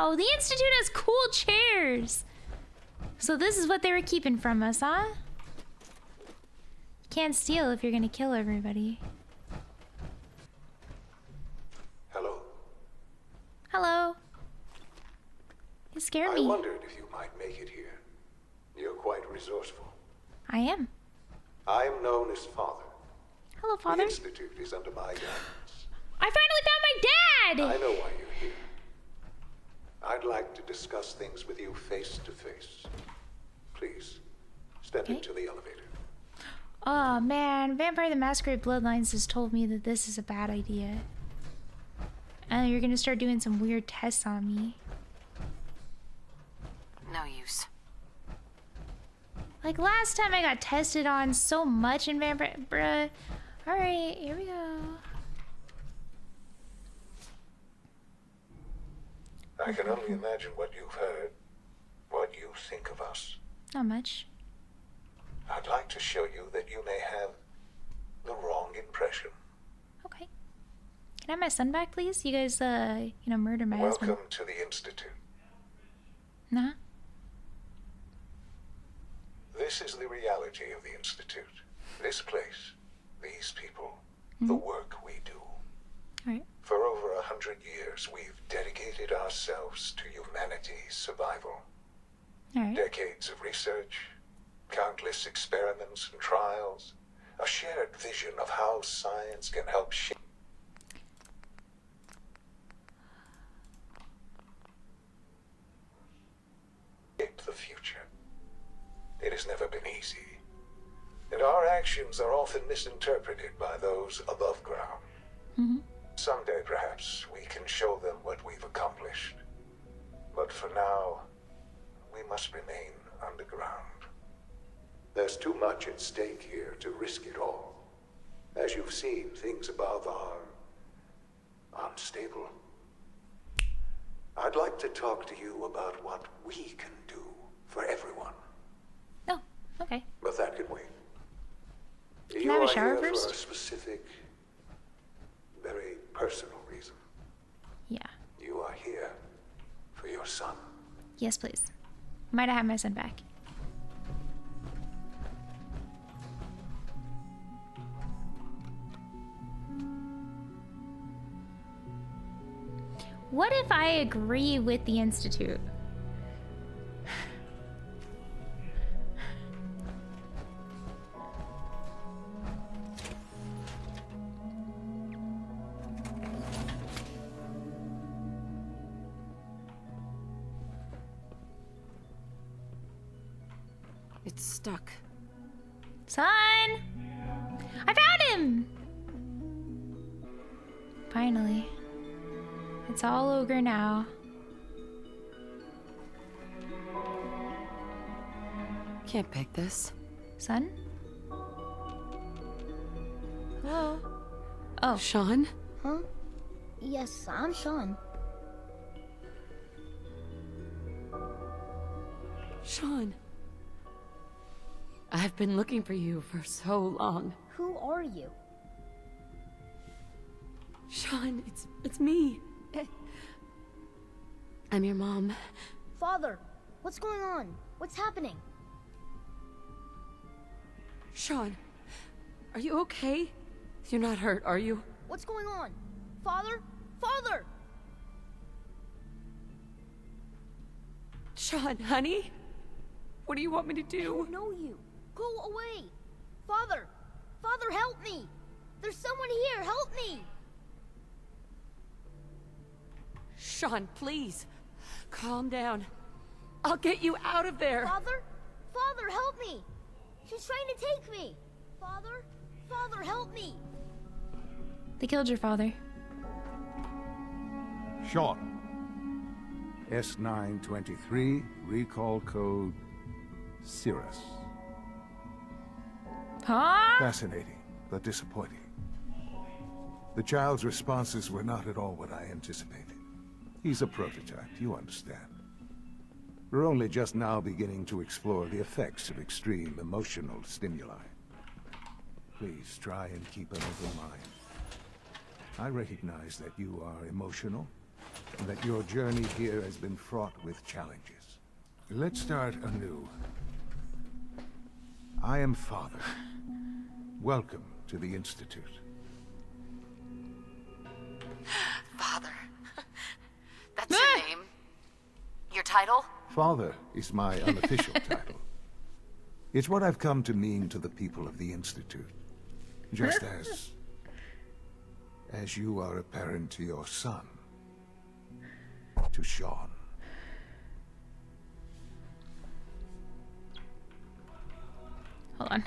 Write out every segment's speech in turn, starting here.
Wow, the Institute has cool chairs. So this is what they were keeping from us, huh? You can't steal if you're gonna kill everybody. Hello. Hello. You scare me. I wondered if you might make it here. You're quite resourceful. I am. I am known as Father. Hello, The Father. Institute is under my guidance. I finally found my dad! I know why you're here. I'd like to discuss things with you face to face. Please, step into the elevator. Oh man, Vampire the Masquerade Bloodlines has told me that this is a bad idea. And you're gonna start doing some weird tests on me. No use. Like last time I got tested on so much in Vampire... Bruh. Alright, here we go. I can only imagine what you've heard, what you think of us. Not much. I'd like to show you that you may have the wrong impression. Okay. Can I have my son back, please? You guys, murdered my husband. Welcome to the Institute. Nah. This is the reality of the Institute. This place, these people, the work we do. Alright. For over 100 years, we've dedicated ourselves to humanity's survival. Alright. Decades of research, countless experiments and trials, a shared vision of how science can help shape the future. It has never been easy, and our actions are often misinterpreted by those above ground. Someday, perhaps, we can show them what we've accomplished. But for now, we must remain underground. There's too much at stake here to risk it all. As you've seen, things above are unstable. I'd like to talk to you about what we can do for everyone. Oh, okay. But that can wait. Can I have a shower You are here first? for a specific, very personal reason. Yeah. You are here for your son. Yes, please. Might I have my son back? What if I agree with the Institute? It's stuck. Son! I found him! Finally. It's all over now. Can't pick this. Son? Hello? Oh. Sean? Huh? Yes, I'm Sean. Sean. I've been looking for you for so long. Who are you? Sean, it's me. I'm your mom. Father, what's going on? What's happening? Sean, are you okay? You're not hurt, are you? What's going on? Father? Father! Sean, honey? What do you want me to I do? don't know you. Go away! Father! Father, help me! There's someone here, help me! Sean, please. Calm down. I'll get you out of there. Father? Father, help me! She's trying to take me! Father? Father, help me! They killed your father. Sean. S923, recall code Cirrus. Huh? Fascinating, but disappointing. The child's responses were not at all what I anticipated. He's a prototype, you understand. We're only just now beginning to explore the effects of extreme emotional stimuli. Please try and keep an open mind. I recognize that you are emotional, and that your journey here has been fraught with challenges. Let's start anew. I am Father. Welcome to the Institute. Father. That's your name? Your title? Father is my unofficial title. It's what I've come to mean to the people of the Institute. Just as you are a parent to your son. To Sean. Hold on.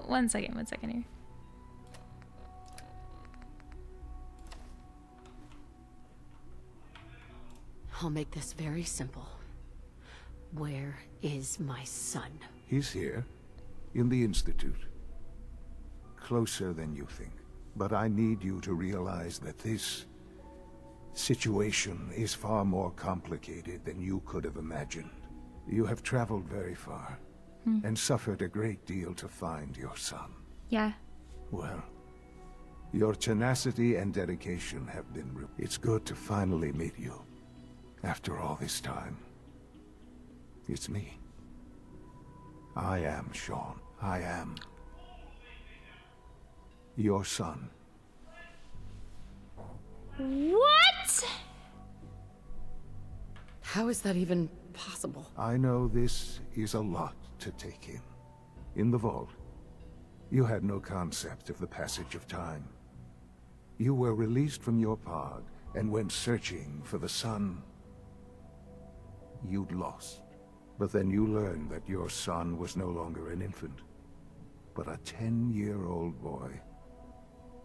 One second here. I'll make this very simple. Where is my son? He's here, in the Institute. Closer than you think. But I need you to realize that this situation is far more complicated than you could have imagined. You have traveled very far, and suffered a great deal to find your son. Yeah. Well, your tenacity and dedication have been It's good to finally meet you. After all this time. It's me. I am Sean. I am your son. What? How is that even possible? I know this is a lot to take in. In the vault, you had no concept of the passage of time. You were released from your pod and went searching for the son you'd lost. But then you learned that your son was no longer an infant, but a 10-year-old boy.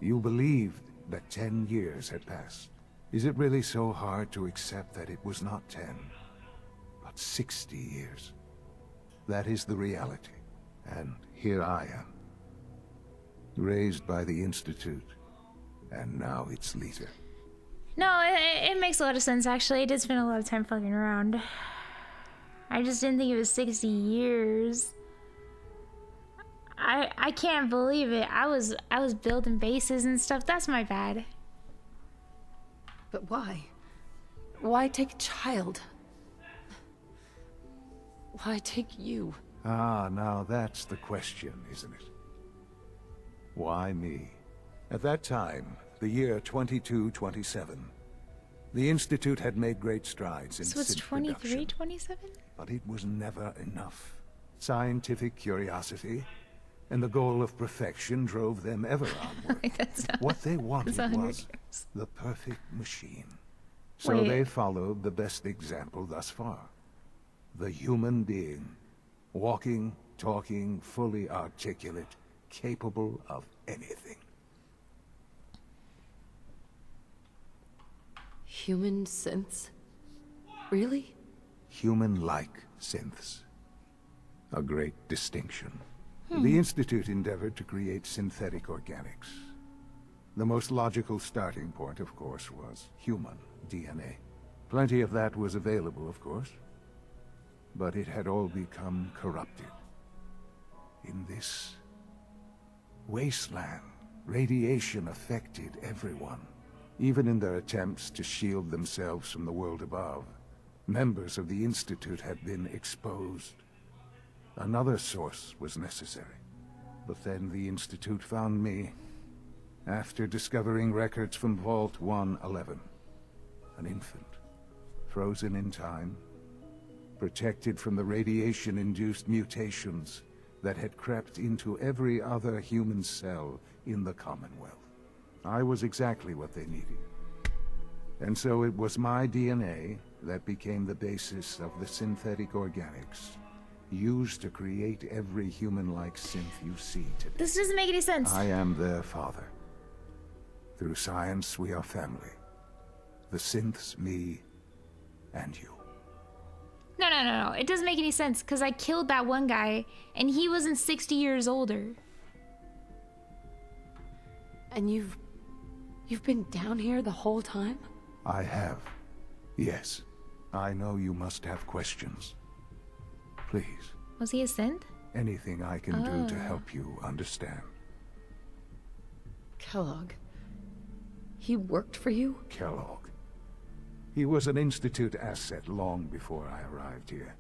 You believed that 10 years had passed. Is it really so hard to accept that it was not 10, but 60 years? That is the reality. And here I am, raised by the Institute, and now its leader. No, it makes a lot of sense, actually. I did spend a lot of time fucking around. I just didn't think it was 60 years. I can't believe it. I was building bases and stuff. That's my bad. But why? Why take a child? Why take you? Ah, now that's the question, isn't it? Why me? At that time, the year 2227, the Institute had made great strides in So it's synth 23, production, 27? but it was never enough. Scientific curiosity and the goal of perfection drove them ever onward. That's not, What they wanted that's 100 was years. the perfect machine. So Wait. they followed the best example thus far. The human being. Walking, talking, fully articulate, capable of anything. Human synths? Really? Human-like synths. A great distinction. The Institute endeavored to create synthetic organics. The most logical starting point, of course, was human DNA. Plenty of that was available, of course. But it had all become corrupted. In this wasteland, radiation affected everyone. Even in their attempts to shield themselves from the world above, members of the Institute had been exposed. Another source was necessary. But then the Institute found me, after discovering records from Vault 111. An infant, frozen in time, protected from the radiation-induced mutations that had crept into every other human cell in the Commonwealth. I was exactly what they needed. And so it was my DNA that became the basis of the synthetic organics used to create every human-like synth you see today. This doesn't make any sense. I am their father. Through science, we are family. The synths, me, and you. No. It doesn't make any sense, because I killed that one guy, and he wasn't 60 years older. And you've been down here the whole time? I have. Yes. I know you must have questions. Please. Was he a synth? Anything I can do to help you understand. Kellogg. He worked for you? Kellogg. He was an Institute asset long before I arrived here.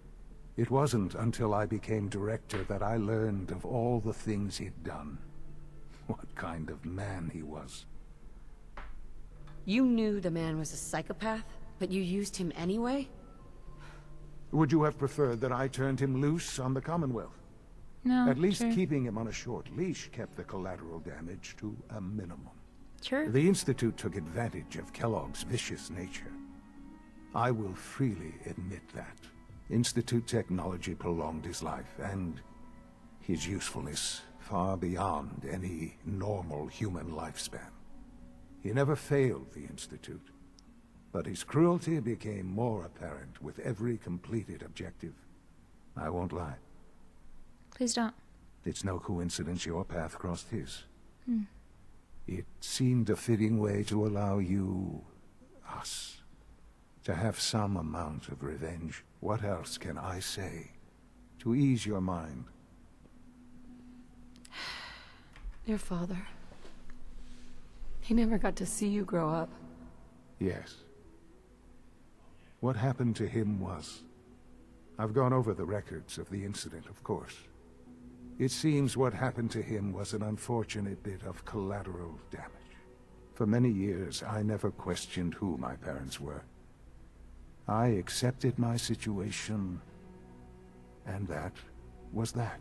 It wasn't until I became director that I learned of all the things he'd done. What kind of man he was. You knew the man was a psychopath, but you used him anyway? Would you have preferred that I turned him loose on the Commonwealth? No. At least sure. keeping him on a short leash kept the collateral damage to a minimum. Sure. The Institute took advantage of Kellogg's vicious nature. I will freely admit that. Institute technology prolonged his life, and his usefulness far beyond any normal human lifespan. He never failed the Institute, but his cruelty became more apparent with every completed objective. I won't lie. Please don't. It's no coincidence your path crossed his. It seemed a fitting way to allow you, us, to have some amount of revenge. What else can I say to ease your mind? Your father. He never got to see you grow up. Yes. What happened to him was... I've gone over the records of the incident, of course. It seems what happened to him was an unfortunate bit of collateral damage. For many years, I never questioned who my parents were. I accepted my situation, and that was that.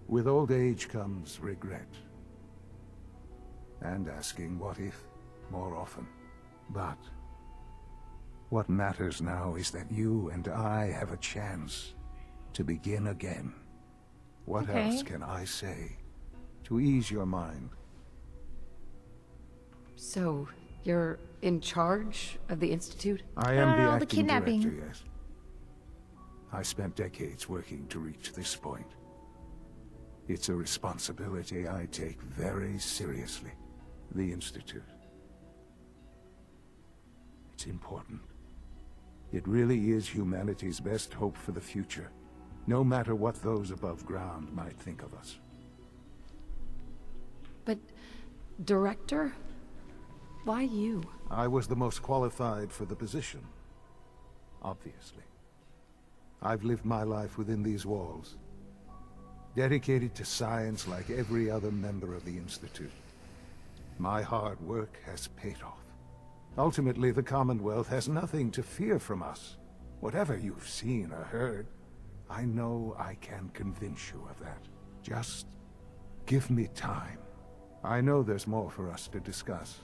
With old age comes regret. And asking what if more often. But what matters now is that you and I have a chance to begin again. What else can I say to ease your mind? So, you're in charge of the Institute? I am the the acting kidnapping. director, yes. I spent decades working to reach this point. It's a responsibility I take very seriously. The Institute. It's important. It really is humanity's best hope for the future, no matter what those above ground might think of us. But, director? Why you? I was the most qualified for the position, obviously. I've lived my life within these walls, dedicated to science like every other member of the Institute. My hard work has paid off. Ultimately, the Commonwealth has nothing to fear from us. Whatever you've seen or heard, I know I can convince you of that. Just give me time. I know there's more for us to discuss.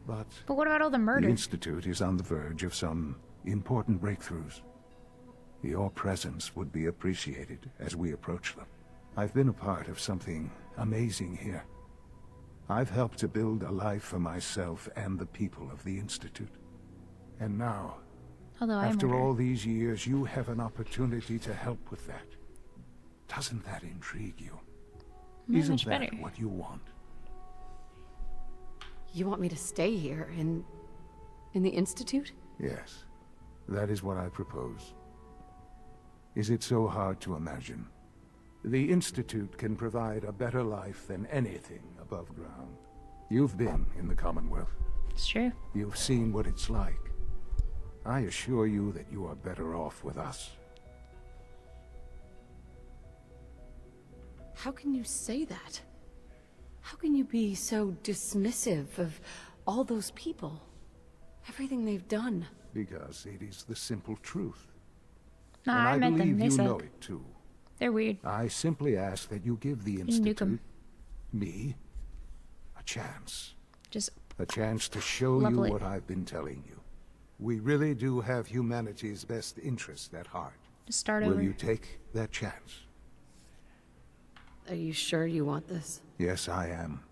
But what about all the the murder? Institute is on the verge of some important breakthroughs. Your presence would be appreciated as we approach them. I've been a part of something amazing here. I've helped to build a life for myself and the people of the Institute. And now, Although I after murder. all these years, you have an opportunity to help with that. Doesn't that intrigue you? Not Isn't much that better. what you want? You want me to stay here, in the Institute? Yes, that is what I propose. Is it so hard to imagine? The Institute can provide a better life than anything above ground. You've been in the Commonwealth. It's true. You've seen what it's like. I assure you that you are better off with us. How can you say that? How can you be so dismissive of all those people? Everything they've done? Because it is the simple truth. Nah, And I met them. believe They you suck. know it too. They're weird. I simply ask that you give the nuke 'em. Institute, me, a chance. Just A chance to show Lovely. you what I've been telling you. We really do have humanity's best interest at heart. start Will over. you take that chance? Are you sure you want this? Yes, I am.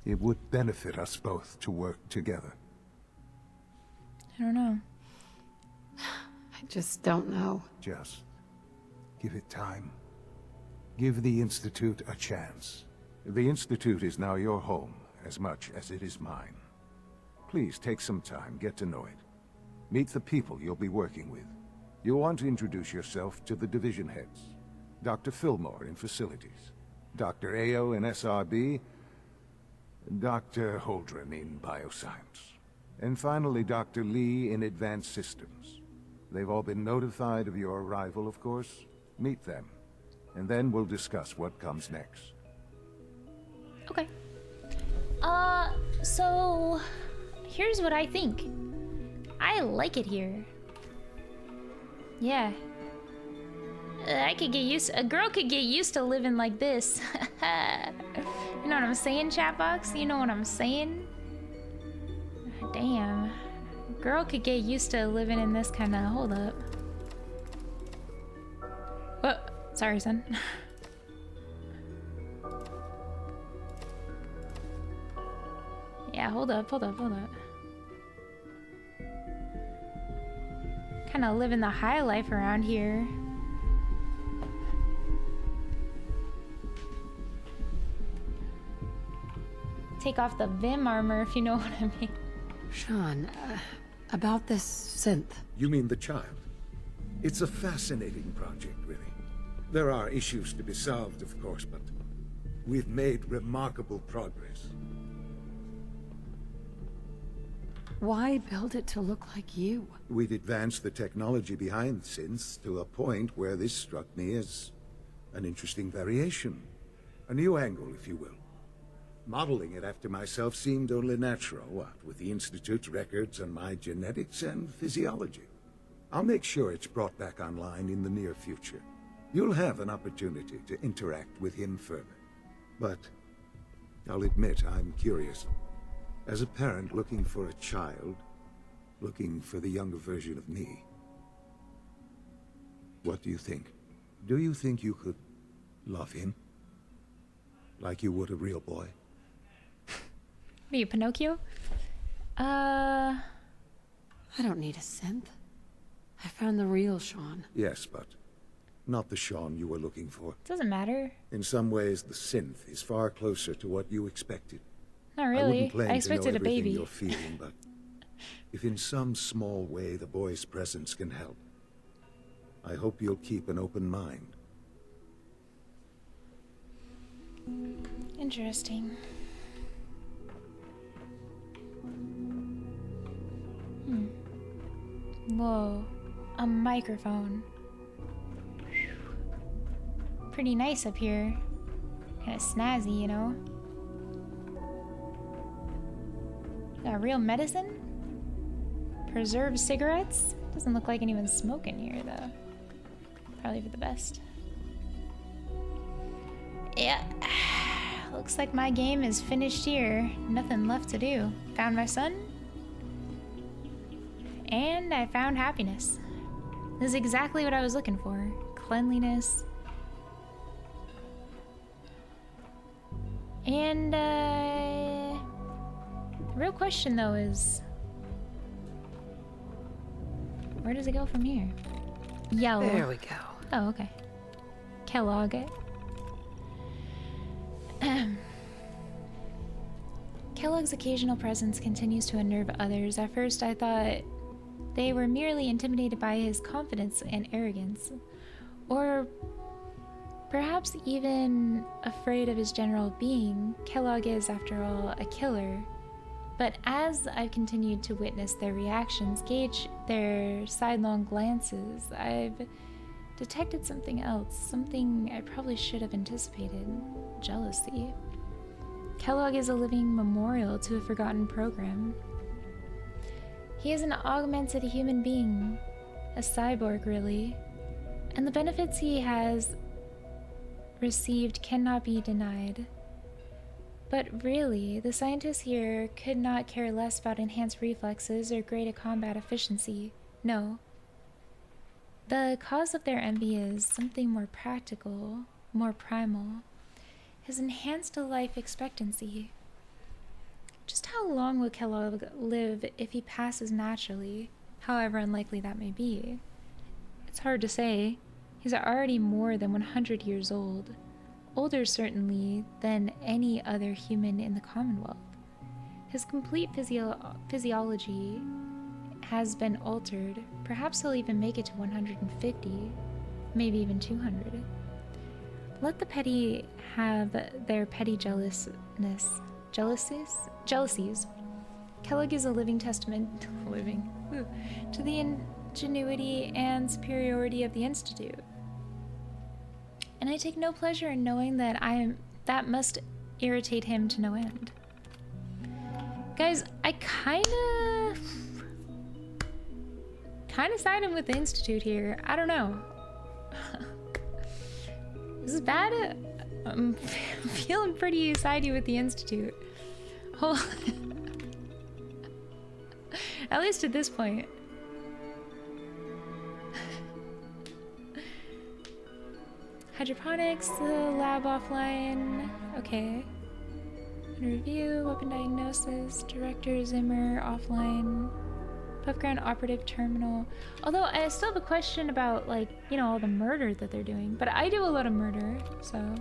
It would benefit us both to work together. I don't know. I just don't know. Just give it time. Give the Institute a chance. The Institute is now your home as much as it is mine. Please take some time, get to know it. Meet the people you'll be working with. You'll want to introduce yourself to the division heads. Dr. Fillmore in Facilities, Dr. Ayo in SRB, Dr. Holdren in Bioscience, and finally Dr. Lee in Advanced Systems. They've all been notified of your arrival, of course. Meet them, and then we'll discuss what comes next. Okay. So here's what I think. I like it here. Yeah. I could get used. A girl could get used to living like this. You know what I'm saying, chatbox? You know what I'm saying? Damn. A girl could get used to living in this kind of. Hold up. Whoa. Sorry, son. Yeah, hold up. Kind of living the high life around here. Take off the Vim armor, if you know what I mean. Sean, about this synth. You mean the child? It's a fascinating project, really. There are issues to be solved, of course, but we've made remarkable progress. Why build it to look like you? We'd advanced the technology behind synths to a point where this struck me as an interesting variation. A new angle, if you will. Modeling it after myself seemed only natural, what with the Institute's records on my genetics and physiology. I'll make sure it's brought back online in the near future. You'll have an opportunity to interact with him further. But I'll admit I'm curious. As a parent looking for a child, looking for the younger version of me, what do you think? Do you think you could love him? Like you would a real boy? What are you, Pinocchio? I don't need a synth. I found the real Sean. Yes, but not the Sean you were looking for. Doesn't matter. In some ways, the synth is far closer to what you expected. Not I really. wouldn't claim I to expected know a everything baby. you're feeling, but if in some small way the boy's presence can help, I hope you'll keep an open mind. Interesting. Whoa. A microphone. Pretty nice up here. Kinda snazzy, you know? Got real medicine? Preserved cigarettes? Doesn't look like anyone's smoking here, though. Probably for the best. Yeah. Looks like my game is finished here. Nothing left to do. Found my son. And I found happiness. This is exactly what I was looking for. Cleanliness. And, the real question, though, is... where does it go from here? Yellow. There we go. Oh, okay. Kellogg. Kellogg's occasional presence continues to unnerve others. At first, I thought they were merely intimidated by his confidence and arrogance, or perhaps even afraid of his general being. Kellogg is, after all, a killer. But as I've continued to witness their reactions, gauge their sidelong glances, I've detected something else, something I probably should have anticipated: jealousy. Kellogg is a living memorial to a forgotten program. He is an augmented human being, a cyborg really, and the benefits he has received cannot be denied. But really, the scientists here could not care less about enhanced reflexes or greater combat efficiency. No. The cause of their envy is something more practical, more primal. His enhanced life expectancy. Just how long will Kellogg live if he passes naturally, however unlikely that may be? It's hard to say. He's already more than 100 years old. Older, certainly, than any other human in the Commonwealth. His complete physiology has been altered. Perhaps he'll even make it to 150, maybe even 200. Let the petty have their petty jealousies. Kellogg is a living testament to the ingenuity and superiority of the Institute. And I take no pleasure in knowing that that must irritate him to no end. Guys, I kinda side him with the Institute here. I don't know. This is bad. I'm feeling pretty sidey with the Institute. At least at this point. Hydroponics, the lab offline. Okay. Review, weapon diagnosis, Director Zimmer offline. Puffground operative terminal. Although I still have a question about, like, you know, all the murder that they're doing. But I do a lot of murder, so.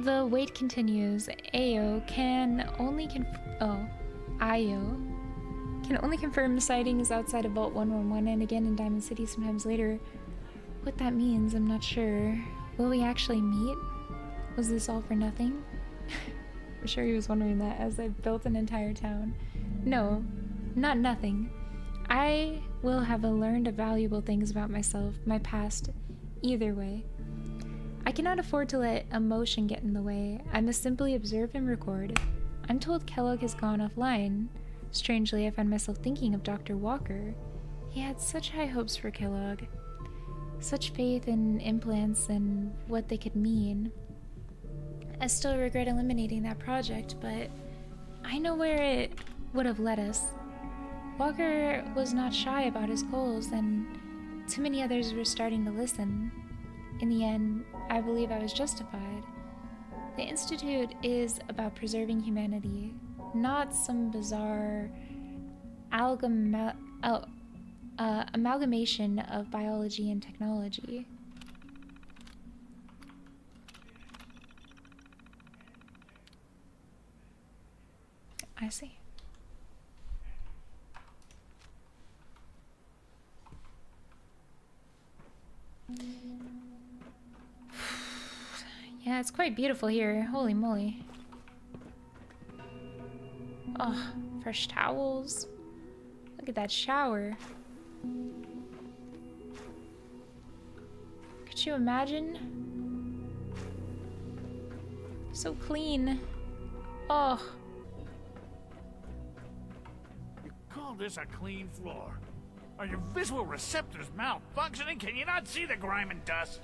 The wait continues. AIO can only confirm sightings outside of Vault 111 and again in Diamond City sometimes later. What that means, I'm not sure. Will we actually meet? Was this all for nothing? I'm sure he was wondering that as I built an entire town. No, not nothing. I will have learned valuable things about myself, my past, either way. I cannot afford to let emotion get in the way. I must simply observe and record. I'm told Kellogg has gone offline. Strangely, I find myself thinking of Dr. Walker. He had such high hopes for Kellogg. Such faith in implants and what they could mean. I still regret eliminating that project, but I know where it would have led us. Walker was not shy about his goals, and too many others were starting to listen. In the end, I believe I was justified. The Institute is about preserving humanity, not some bizarre amalgamation of biology and technology. I see. Yeah, it's quite beautiful here. Holy moly. Oh, fresh towels. Look at that shower. Could you imagine? So clean. Oh. You call this a clean floor? Are your visual receptors malfunctioning? Can you not see the grime and dust?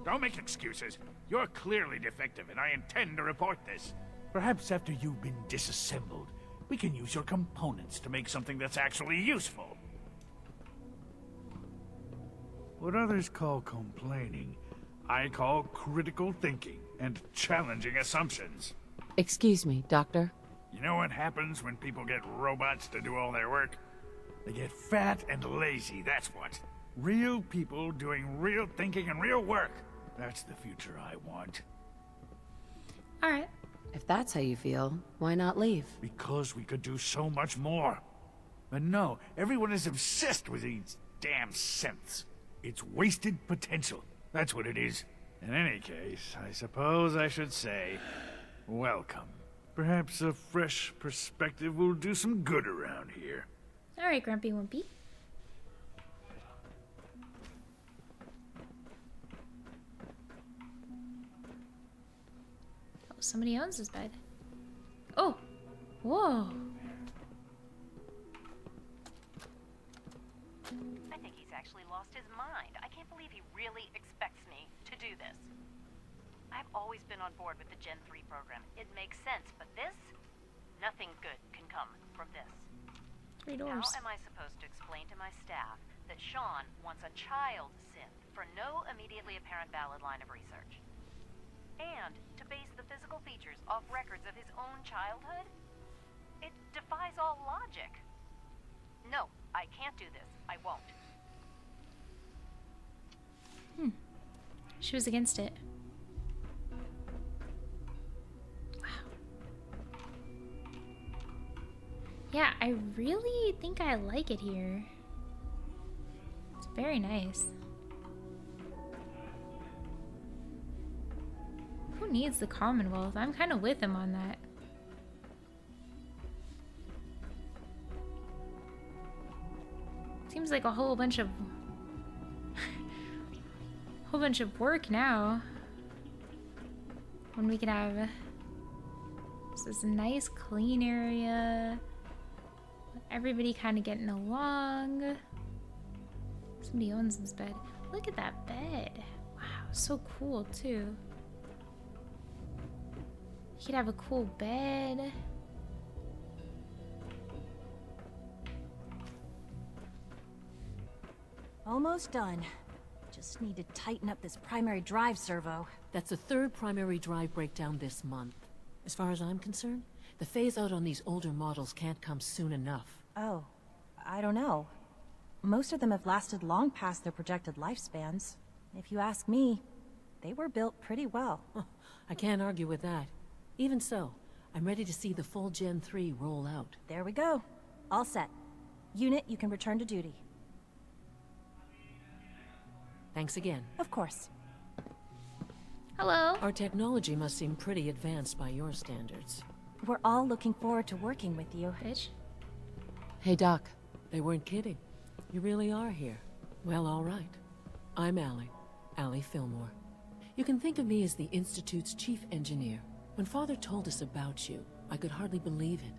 Don't make excuses. You're clearly defective, and I intend to report this. Perhaps after you've been disassembled, we can use your components to make something that's actually useful. What others call complaining, I call critical thinking and challenging assumptions. Excuse me, Doctor. You know what happens when people get robots to do all their work? They get fat and lazy, that's what. Real people doing real thinking and real work. That's the future I want. Alright. If that's how you feel, why not leave? Because we could do so much more. But no, everyone is obsessed with these damn synths. It's wasted potential. That's what it is. In any case, I suppose I should say, welcome. Perhaps a fresh perspective will do some good around here. Alright, Grumpy Wumpy. Oh, somebody owns this bed. Oh! Whoa! I think he's actually lost his mind. I can't believe he really expects me to do this. I've always been on board with the Gen 3 program. It makes sense, but this? Nothing good can come from this. 3 doors. How am I supposed to explain to my staff that Sean wants a child synth for no immediately apparent valid line of research? And to base the physical features off records of his own childhood? It defies all logic. No, I can't do this. I won't. She was against it. Wow. Yeah, I really think I like it here. It's very nice. Who needs the Commonwealth? I'm kind of with him on that. Seems like a whole bunch of work now. When we could have this nice clean area. Everybody kind of getting along. Somebody owns this bed. Look at that bed. Wow, so cool too. You could have a cool bed. Almost done. Just need to tighten up this primary drive servo. That's the third primary drive breakdown this month. As far as I'm concerned, the phase-out on these older models can't come soon enough. Oh, I don't know. Most of them have lasted long past their projected lifespans. If you ask me, they were built pretty well. I can't argue with that. Even so, I'm ready to see the full Gen 3 roll out. There we go. All set. Unit, you can return to duty. Thanks again. Of course. Hello. Our technology must seem pretty advanced by your standards. We're all looking forward to working with you. Bitch. Hey, Doc. They weren't kidding. You really are here. Well, all right. I'm Allie Fillmore. You can think of me as the Institute's chief engineer. When Father told us about you, I could hardly believe it.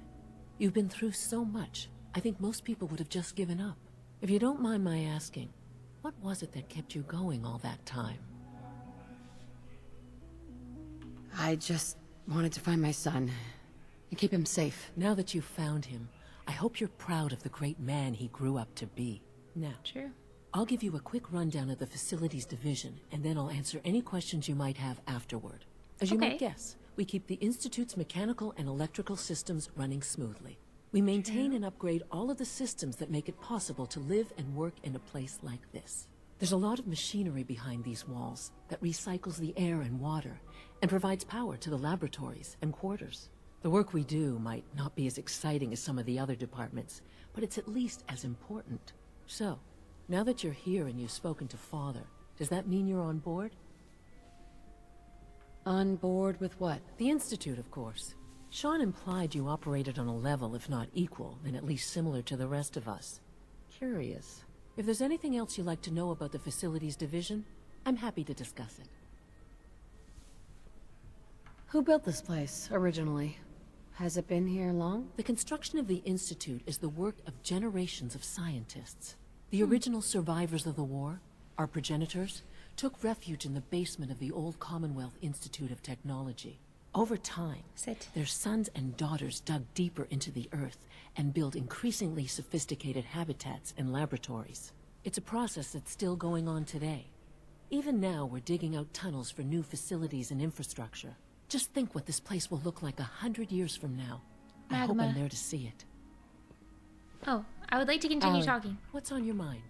You've been through so much, I think most people would have just given up. If you don't mind my asking, what was it that kept you going all that time? I just wanted to find my son and keep him safe. Now that you've found him, I hope you're proud of the great man he grew up to be. Now, True. I'll give you a quick rundown of the facilities division, and then I'll answer any questions you might have afterward. As you might guess, we keep the Institute's mechanical and electrical systems running smoothly. We maintain and upgrade all of the systems that make it possible to live and work in a place like this. There's a lot of machinery behind these walls that recycles the air and water and provides power to the laboratories and quarters. The work we do might not be as exciting as some of the other departments, but it's at least as important. So, now that you're here and you've spoken to Father, does that mean you're on board? On board with what? The Institute, of course. Sean implied you operated on a level, if not equal, then at least similar to the rest of us. Curious. If there's anything else you'd like to know about the facilities division, I'm happy to discuss it. Who built this place, originally? Has it been here long? The construction of the Institute is the work of generations of scientists. The original survivors of the war, our progenitors, took refuge in the basement of the old Commonwealth Institute of Technology. Over time, their sons and daughters dug deeper into the earth and built increasingly sophisticated habitats and laboratories. It's a process that's still going on today. Even now, we're digging out tunnels for new facilities and infrastructure. Just think what this place will look like 100 years from now. I hope I'm there to see it. Oh, I would like to continue Allie. talking. What's on your mind?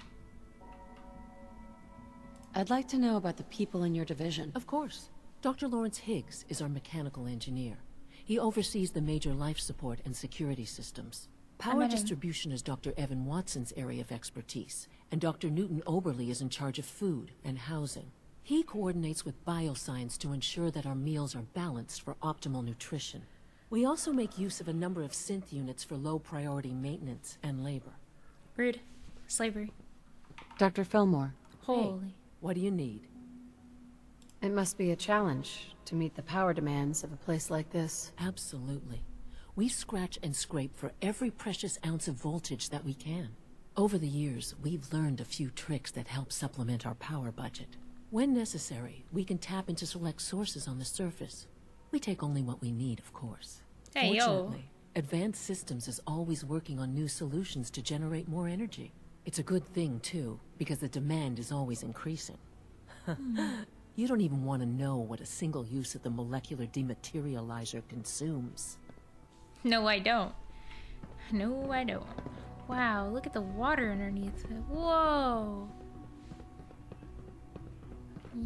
I'd like to know about the people in your division. Of course. Dr. Lawrence Higgs is our mechanical engineer. He oversees the major life support and security systems. Power distribution is Dr. Evan Watson's area of expertise, and Dr. Newton Oberly is in charge of food and housing. He coordinates with bioscience to ensure that our meals are balanced for optimal nutrition. We also make use of a number of synth units for low-priority maintenance and labor. Rude. Slavery. Dr. Fillmore. Holy. Hey, what do you need? It must be a challenge to meet the power demands of a place like this. Absolutely. We scratch and scrape for every precious ounce of voltage that we can. Over the years, we've learned a few tricks that help supplement our power budget. When necessary, we can tap into select sources on the surface. We take only what we need, of course. Hey, yo. Fortunately, Advanced Systems is always working on new solutions to generate more energy. It's a good thing, too, because the demand is always increasing. You don't even want to know what a single use of the molecular dematerializer consumes. No, I don't. No, I don't. Wow, look at the water underneath it. Whoa.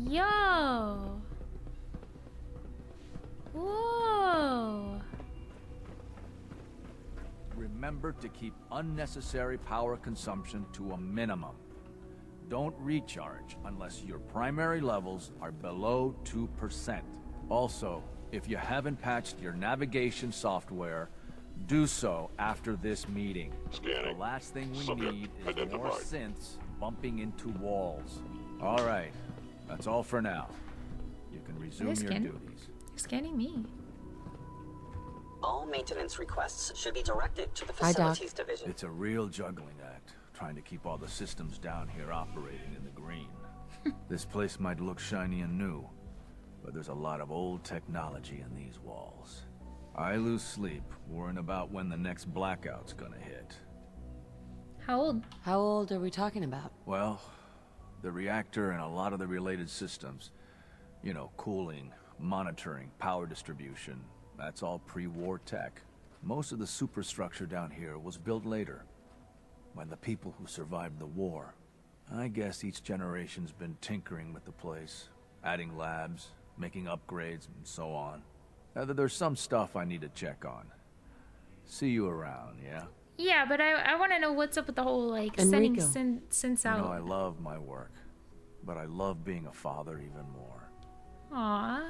Yo. Whoa. Remember remember to keep unnecessary power consumption to a minimum. Don't recharge unless your primary levels are below 2%. Also, if you haven't patched your navigation software, do so after this meeting. Scanning. The last thing we Subject need is identified. more synths bumping into walls. All right, that's all for now. You can resume your duties. They're scanning me. All maintenance requests should be directed to the Facilities Division. It's a real juggling act, trying to keep all the systems down here operating in the green. This place might look shiny and new, but there's a lot of old technology in these walls. I lose sleep worrying about when the next blackout's gonna hit. How old? How old are we talking about? Well, the reactor and a lot of the related systems. You know, cooling, monitoring, power distribution. That's all pre-war tech. Most of the superstructure down here was built later, when the people who survived the war. I guess each generation's been tinkering with the place, adding labs, making upgrades, and so on. There's some stuff I need to check on. See you around, yeah? Yeah, but I want to know what's up with the whole, like, Enrico. sending synths out. You know, I love my work, but I love being a father even more. Aww.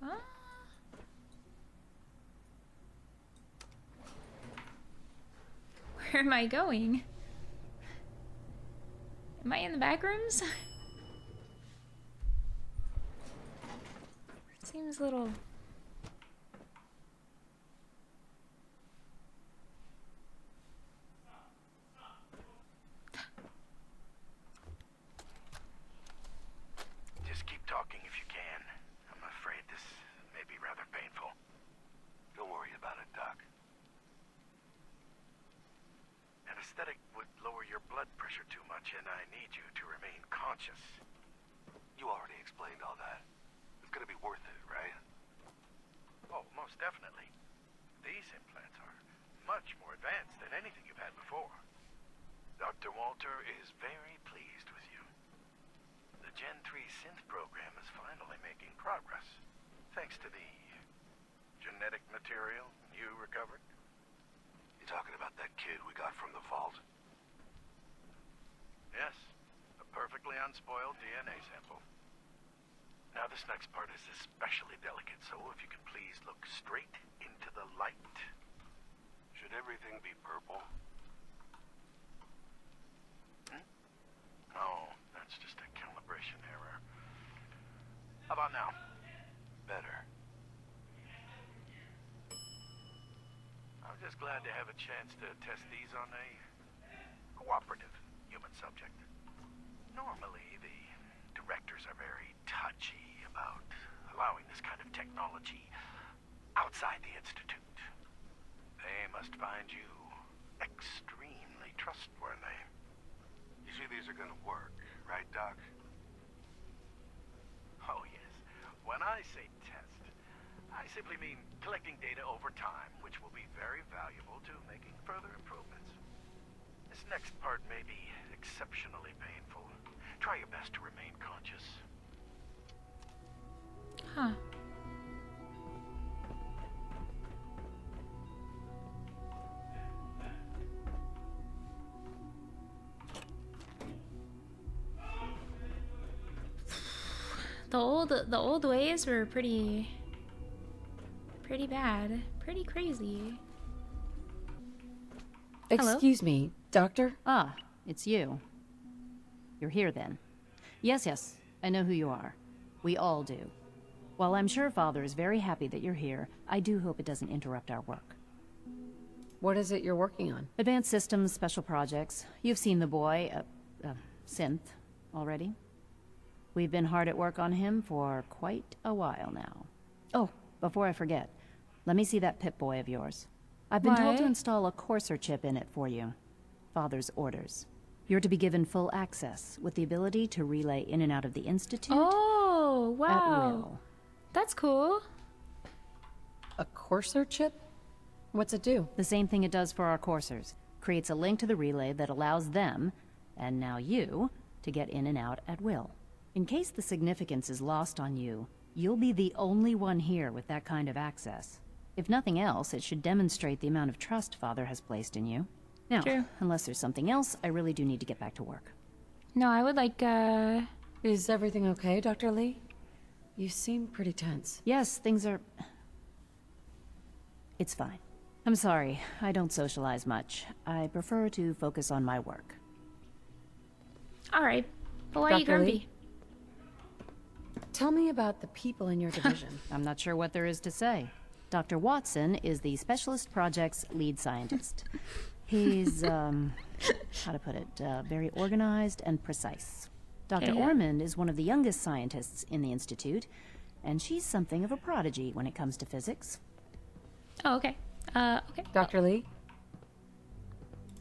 Huh? Where am I going? Am I in the back rooms? Seems a little... Just keep talking if you can. I'm afraid this may be rather painful. Don't worry about it, Doc. Anesthetic would lower your blood pressure too much, and I need you to remain conscious. You already explained all that. It's gonna be worth it, right? Oh, most definitely. These implants are much more advanced than anything you've had before. Dr. Walter is very pleased with you. The Gen 3 synth program is finally making progress, thanks to the genetic material you recovered. You talking about that kid we got from the vault? Yes, a perfectly unspoiled DNA sample. Now this next part is especially delicate, so if you can please look straight into the light. Should everything be purple? No, that's just a calibration error. How about now? Better. I'm just glad to have a chance to test these on a cooperative human subject. Normally, the directors are very touchy about allowing this kind of technology outside the Institute. They must find you extremely trustworthy. You see, these are gonna work, right, Doc? Oh, yes. When I say test, I simply mean collecting data over time, which will be very valuable to making further improvements. This next part may be exceptionally painful. Try your best to remain conscious. Huh. The old ways were pretty bad, pretty crazy. Excuse me, Doctor? Ah, it's you. You're here then. Yes, I know who you are. We all do. While I'm sure Father is very happy that you're here, I do hope it doesn't interrupt our work. What is it you're working on? Advanced systems, special projects. You've seen the boy, Synth, already. We've been hard at work on him for quite a while now. Oh, before I forget, let me see that Pip-Boy of yours. I've been told to install a Courser chip in it for you. Father's orders. You're to be given full access, with the ability to relay in and out of the Institute. Oh, wow. At will. That's cool. A Courser chip? What's it do? The same thing it does for our coursers. Creates a link to the relay that allows them, and now you, to get in and out at will. In case the significance is lost on you, you'll be the only one here with that kind of access. If nothing else, it should demonstrate the amount of trust Father has placed in you. Now, unless there's something else, I really do need to get back to work. No, I would like, Is everything okay, Dr. Lee? You seem pretty tense. Yes, things are... It's fine. I'm sorry, I don't socialize much. I prefer to focus on my work. Alright, but why are you grumpy? Lee? Tell me about the people in your division. I'm not sure what there is to say. Dr. Watson is the Specialist Project's lead scientist. He's, how to put it, very organized and precise. Dr. Ormond is one of the youngest scientists in the Institute, and she's something of a prodigy when it comes to physics. Oh, okay. Okay. Dr. Lee?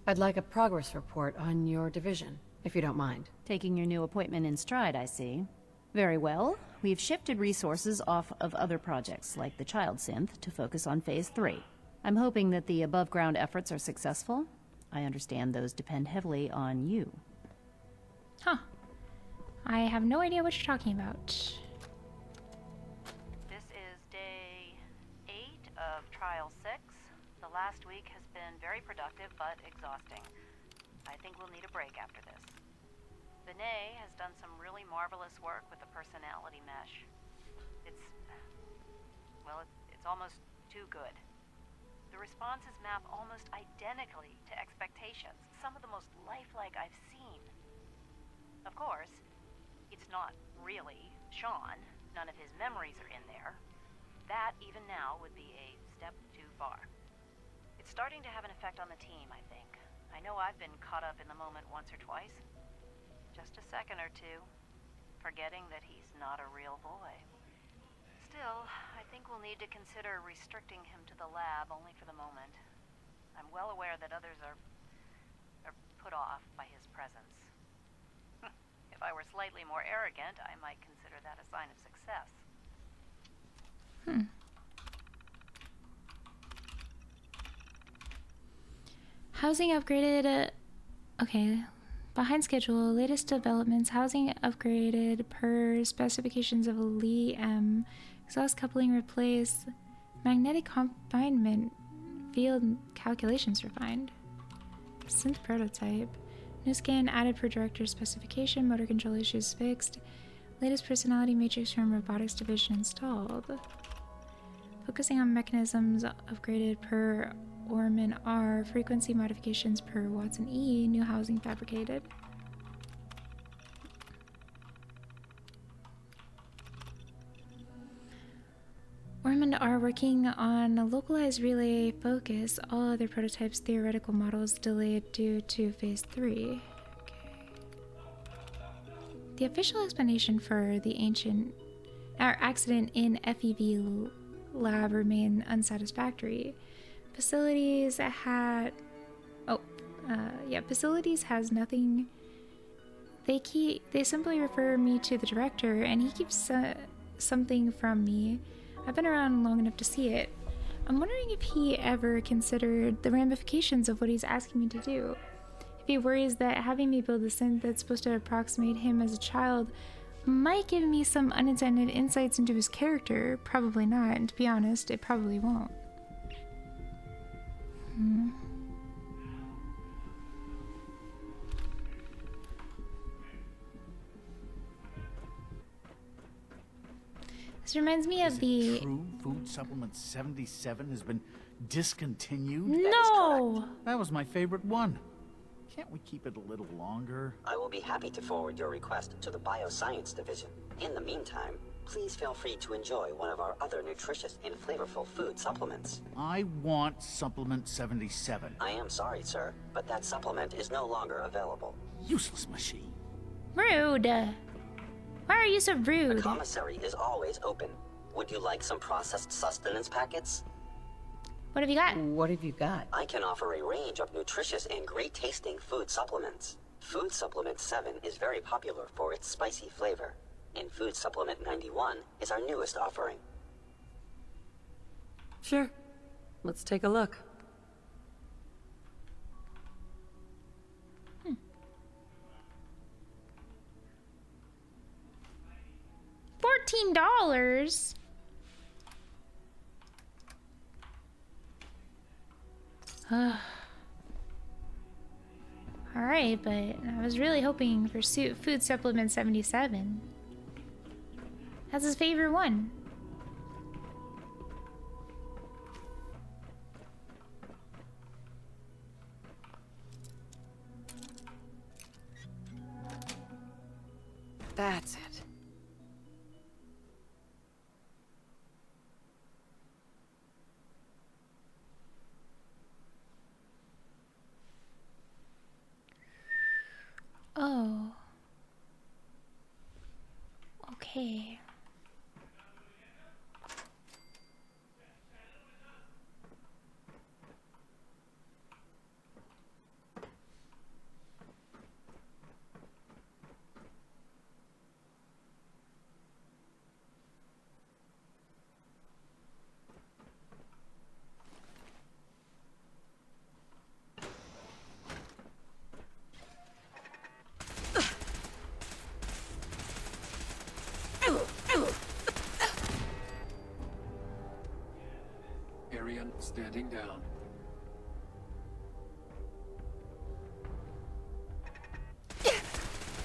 I'd like a progress report on your division, if you don't mind. Taking your new appointment in stride, I see. Very well. We've shifted resources off of other projects, like the Child Synth, to focus on Phase 3. I'm hoping that the above-ground efforts are successful. I understand those depend heavily on you. Huh. I have no idea what you're talking about. This is day 8 of Trial 6. The last week has been very productive, but exhausting. I think we'll need a break after this. Vinay has done some really marvelous work with the personality mesh. It's almost too good. The responses map almost identically to expectations, some of the most lifelike I've seen. Of course, it's not really Sean. None of his memories are in there. That, even now, would be a step too far. It's starting to have an effect on the team, I think. I know I've been caught up in the moment once or twice. Just a second or two, forgetting that he's not a real boy. Still, I think we'll need to consider restricting him to the lab only for the moment. I'm well aware that others are put off by his presence. If I were slightly more arrogant, I might consider that a sign of success. Housing upgraded, okay. Behind schedule, latest developments, housing upgraded per specifications of Lee M. Exhaust coupling replaced. Magnetic confinement field calculations refined. Synth prototype. New scan added per director specification. Motor control issues fixed. Latest personality matrix from robotics division installed. Focusing on mechanisms upgraded per Orman R. Frequency modifications per Watson E. New housing fabricated. Ormond are working on a localized relay focus. All other prototypes, theoretical models delayed due to Phase 3. Okay. The official explanation for the accident in FEV lab remain unsatisfactory. Facilities has nothing. They simply refer me to the director, and he keeps something from me. I've been around long enough to see it. I'm wondering if he ever considered the ramifications of what he's asking me to do. If he worries that having me build a synth that's supposed to approximate him as a child might give me some unintended insights into his character. Probably not, and to be honest, it probably won't. This reminds me of the... True Food Supplement 77 has been discontinued? No! That was my favorite one. Can't we keep it a little longer? I will be happy to forward your request to the Bioscience Division. In the meantime, please feel free to enjoy one of our other nutritious and flavorful food supplements. I want Supplement 77. I am sorry, sir, but that supplement is no longer available. Useless machine. Rude. Why are you so rude? The commissary is always open. Would you like some processed sustenance packets? What have you got? What have you got? I can offer a range of nutritious and great-tasting food supplements. Food Supplement 7 is very popular for its spicy flavor, and Food Supplement 91 is our newest offering. Sure. Let's take a look. $15? Alright, but I was really hoping for food supplement 77. That's his favorite one. That's it. Oh. Okay. Arian standing down.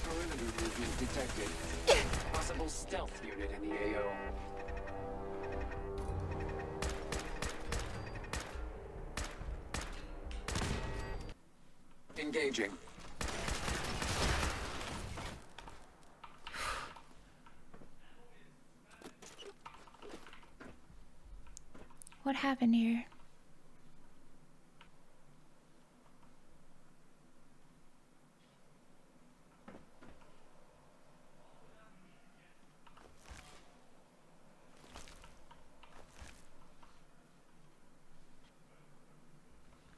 Perimeter movement detected. Possible stealth unit in the AO. Engaging. What happened here?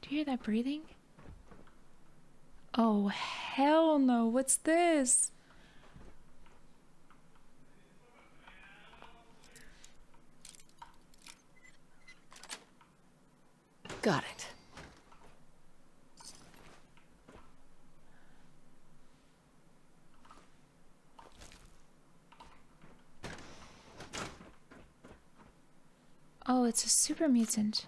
Do you hear that breathing? Oh, hell no. What's this? Got it. Oh, it's a super mutant.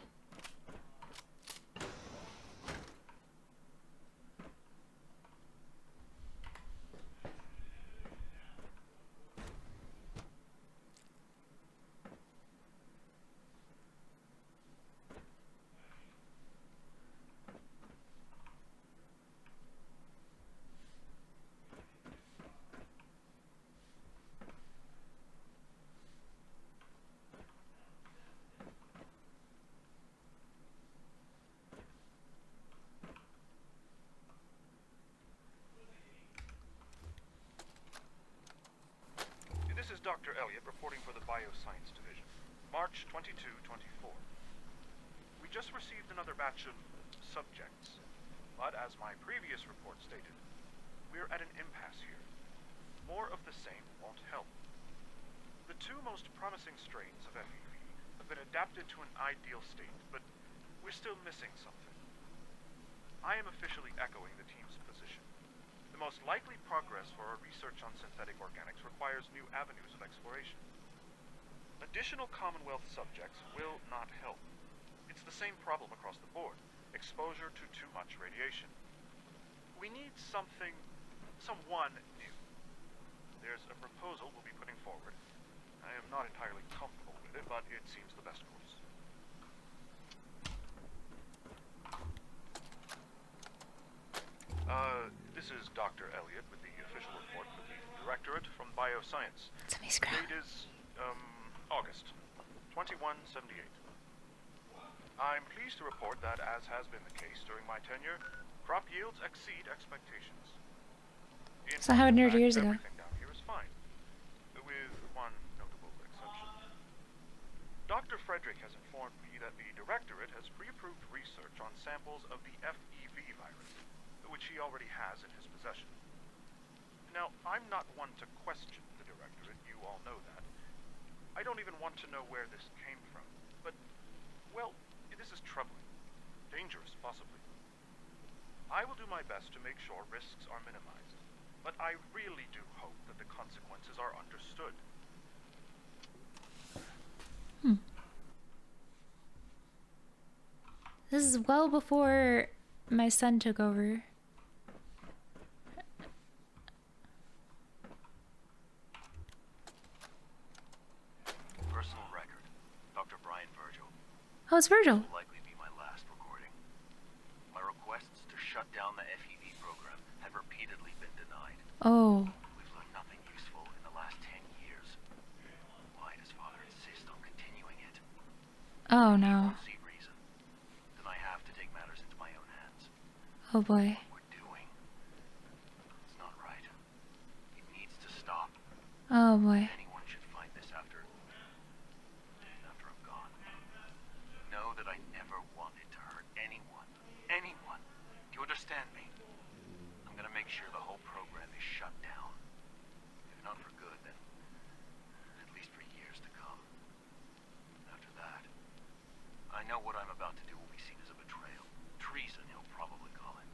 This is Dr. Elliot reporting for the Bioscience Division. March 22-24. We just received another batch of subjects, but as my previous report stated, we're at an impasse here. More of the same won't help. The two most promising strains of FEV have been adapted to an ideal state, but we're still missing something. I am officially echoing the team's position. The most likely progress for our research on synthetic organics requires new avenues of exploration. Additional Commonwealth subjects will not help. It's the same problem across the board: exposure to too much radiation. We need someone new. There's a proposal we'll be putting forward. I am not entirely comfortable with it, but it seems the best course. This is Dr. Elliot with the official report for the Directorate from Bioscience. The date is, August 2178. I'm pleased to report that, as has been the case during my tenure, crop yields exceed expectations. So how 100 years ago? Everything down here is fine, with one notable exception. Dr. Frederick has informed me that the Directorate has pre-approved research on samples of the FEV virus, which he already has in his possession. Now, I'm not one to question the Directorate, you all know that. I don't even want to know where this came from, but, well, this is troubling. Dangerous, possibly. I will do my best to make sure risks are minimized, but I really do hope that the consequences are understood. This is well before my son took over. Personal record. Dr. Brian Virgil. Oh, it's Virgil. This will likely be my last recording. My requests to shut down the FEV program have repeatedly been denied. Oh. We've learned nothing useful in the last 10 years. Why does Father insist on continuing it? Oh no. See reason. Then I have to take matters into my own hands. Oh boy. What we're doing, it's not right. It needs to stop. Oh boy. Anyone should find this after I'm gone. Know that I never wanted to hurt anyone. Anyone. Do you understand me? I'm gonna make sure the whole program is shut down. If not for good, then at least for years to come. After that, I know what I'm about to do will be seen as a betrayal. Treason, he'll probably call it.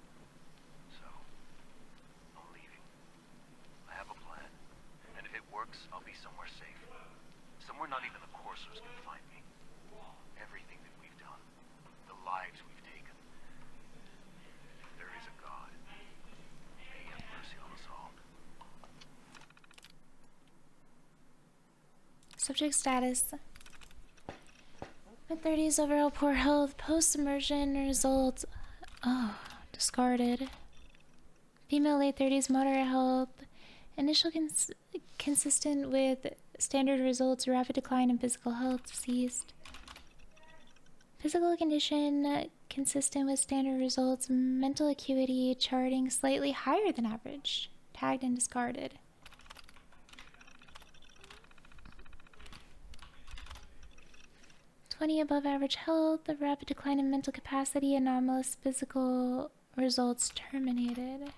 So, I'm leaving. I have a plan. And if it works, I'll be somewhere safe. Somewhere not even the coursers can find me. Everything that we've done, the lives we've taken. There is a God. May he have mercy on us all. Subject status. Mid-30s, overall poor health, post-immersion results. Oh, discarded. Female late 30s, moderate health. Initial consistent with standard results, rapid decline in physical health, deceased. Physical condition consistent with standard results, mental acuity charting slightly higher than average, tagged and discarded. Above average health, a rapid decline in mental capacity, anomalous physical results terminated.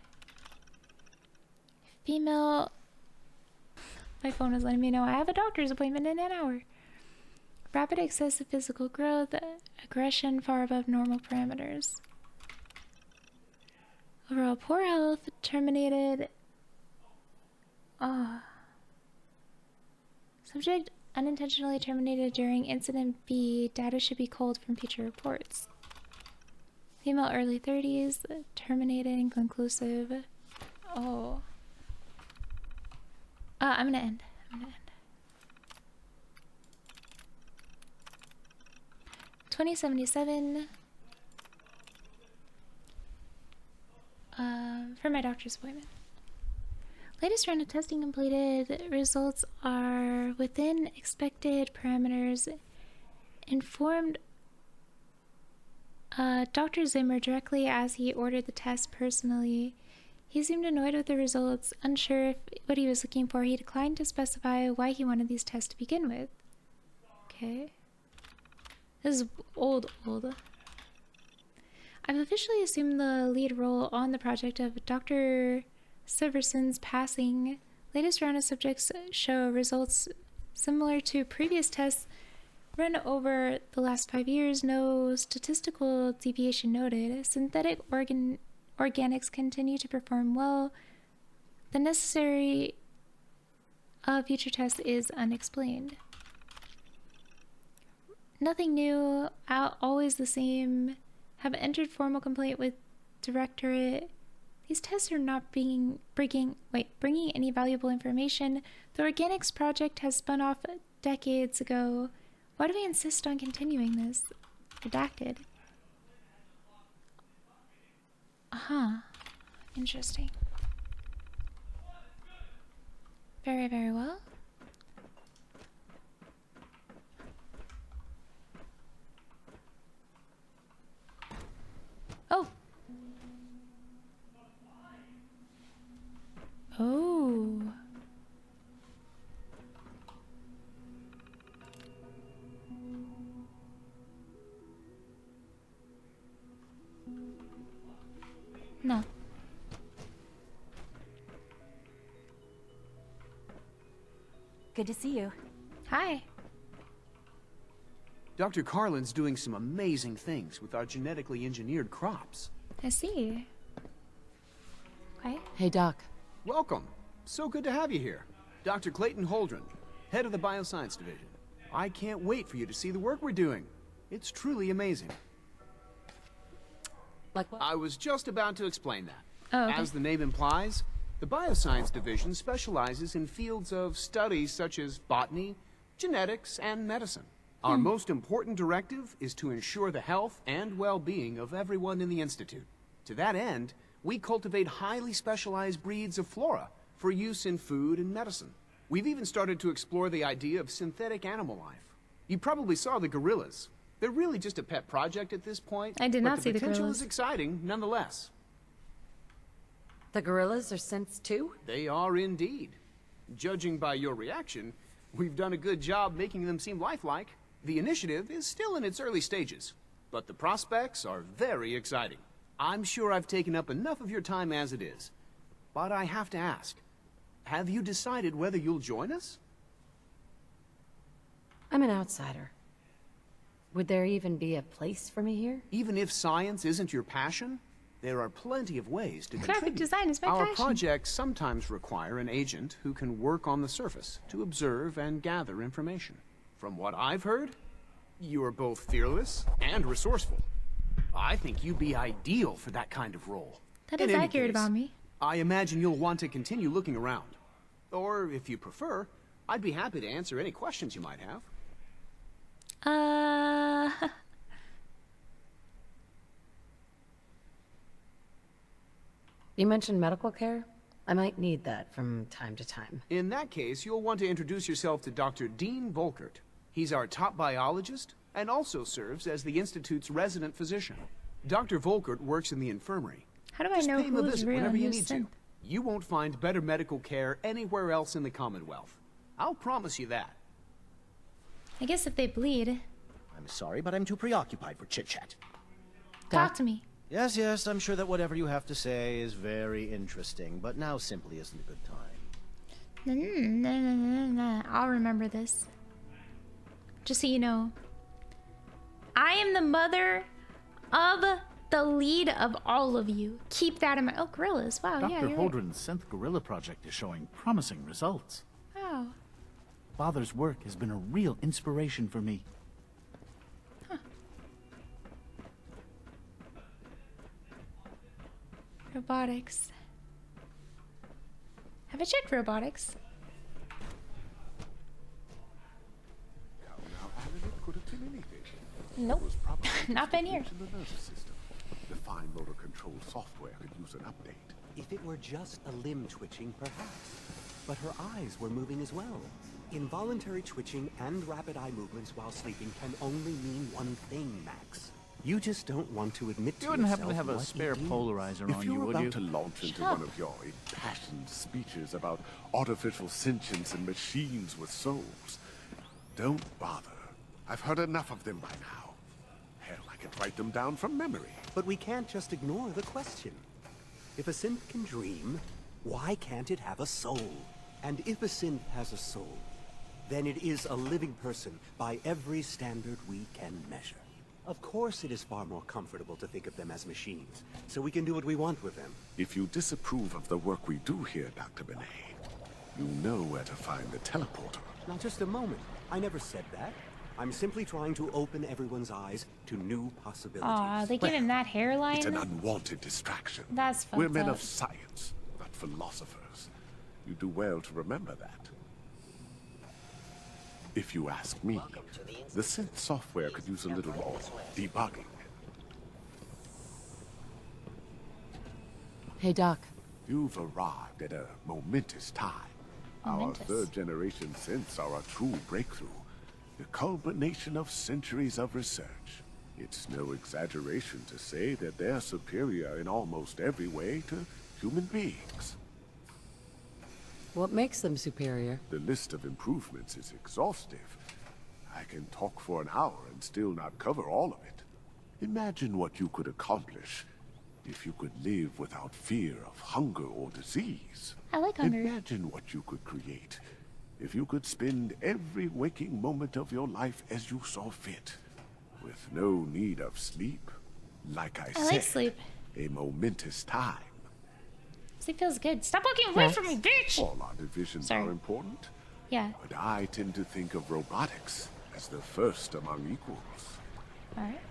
Female. My phone is letting me know I have a doctor's appointment in an hour. Rapid excessive physical growth, aggression far above normal parameters. Overall poor health, terminated. Subject unintentionally terminated during incident B. Data should be culled from future reports. Female early 30s, terminated, inconclusive. Oh. I'm gonna end. 2077. For my doctor's appointment. Latest round of testing completed. Results are within expected parameters. Informed Dr. Zimmer directly as he ordered the test personally. He seemed annoyed with the results, unsure if what he was looking for. He declined to specify why he wanted these tests to begin with. Okay. This is old. I've officially assumed the lead role on the project of Dr. Severson's passing. Latest round of subjects show results similar to previous tests run over the last 5 years. No statistical deviation noted. Synthetic organics continue to perform well. The necessary future test is unexplained. Nothing new, always the same. Have entered formal complaint with directorate. These tests are not bringing any valuable information. The organics project has spun off decades ago. Why do we insist on continuing this? Redacted. Interesting. Very, very well. Oh. Oh. No. Good to see you. Hi. Dr. Carlin's doing some amazing things with our genetically engineered crops. I see. Okay. Hey, Doc. Welcome. So good to have you here. Dr. Clayton Holdren, head of the Bioscience Division. I can't wait for you to see the work we're doing. It's truly amazing. Like what? I was just about to explain that. Oh, okay. As the name implies, the Bioscience Division specializes in fields of studies such as botany, genetics, and medicine. Our most important directive is to ensure the health and well-being of everyone in the Institute. To that end, we cultivate highly specialized breeds of flora for use in food and medicine. We've even started to explore the idea of synthetic animal life. You probably saw the gorillas. They're really just a pet project at this point. I did not see the But the potential gorillas. is exciting, nonetheless. The gorillas are synths too? They are indeed. Judging by your reaction, we've done a good job making them seem lifelike. The initiative is still in its early stages, but the prospects are very exciting. I'm sure I've taken up enough of your time as it is, but I have to ask, have you decided whether you'll join us? I'm an outsider. Would there even be a place for me here? Even if science isn't your passion, there are plenty of ways to Graphic contribute. design is my Our passion. projects sometimes require an agent who can work on the surface to observe and gather information. From what I've heard, you are both fearless and resourceful. I think you'd be ideal for that kind of role. That In is any accurate case, about me. I imagine you'll want to continue looking around. Or, if you prefer, I'd be happy to answer any questions you might have. You mentioned medical care? I might need that from time to time. In that case, you'll want to introduce yourself to Dr. Dean Volkert. He's our top biologist and also serves as the Institute's resident physician. Dr. Volkert works in the infirmary. How do I Just know pay him a who's visit real whenever and you who's need to. synth? You won't find better medical care anywhere else in the Commonwealth. I'll promise you that. I guess if they bleed. I'm sorry, but I'm too preoccupied for chit-chat. Talk to me. Yes, yes, I'm sure that whatever you have to say is very interesting, but now simply isn't a good time. I'll remember this. Just so you know, I am the mother of the lead of all of you. Keep that in mind. Oh, gorillas. Wow, yeah, Dr. you're Holdren's synth gorilla project is showing promising results. right. Wow. Father's work has been a real inspiration for me. Robotics. Have I checked robotics? Could have been anything. Nope. It was probably Not been here. in the nervous system. The fine motor control software could use an update. If it were just a limb twitching, perhaps. But her eyes were moving as well. Involuntary twitching and rapid eye movements while sleeping can only mean one thing, Max. You just don't want to admit to You wouldn't happen yourself to have a what spare it is. polarizer If on you, you're would about you? to launch into one of your impassioned speeches about artificial sentience and machines with souls, don't bother. I've heard enough of them by now. Hell, I could write them down from memory. But we can't just ignore the question. If a synth can dream, why can't it have a soul? And if a synth has a soul, then it is a living person by every standard we can measure. Of course it is far more comfortable to think of them as machines, so we can do what we want with them. If you disapprove of the work we do here, Dr. Benet, you know where to find the teleporter. Now just a moment. I never said that. I'm simply trying to open everyone's eyes to new possibilities. Aw, they give him that hairline? It's an unwanted distraction. That's fucked We're men up. of science, not philosophers. You do well to remember that. If you ask me, the synth software could use a little more debugging. Hey, Doc. You've arrived at a momentous time. Momentous. Our third-generation synths are a true breakthrough. The culmination of centuries of research. It's no exaggeration to say that they're superior in almost every way to human beings. What makes them superior? The list of improvements is exhaustive. I can talk for an hour and still not cover all of it. Imagine what you could accomplish if you could live without fear of hunger or disease. I like hunger. Imagine what you could create if you could spend every waking moment of your life as you saw fit, with no need of sleep. Like I said, like sleep. a momentous time. Sleep feels good. Stop walking away from me, bitch! All our divisions Sorry. are important. Yeah. But I tend to think of robotics as the first among equals. Alright.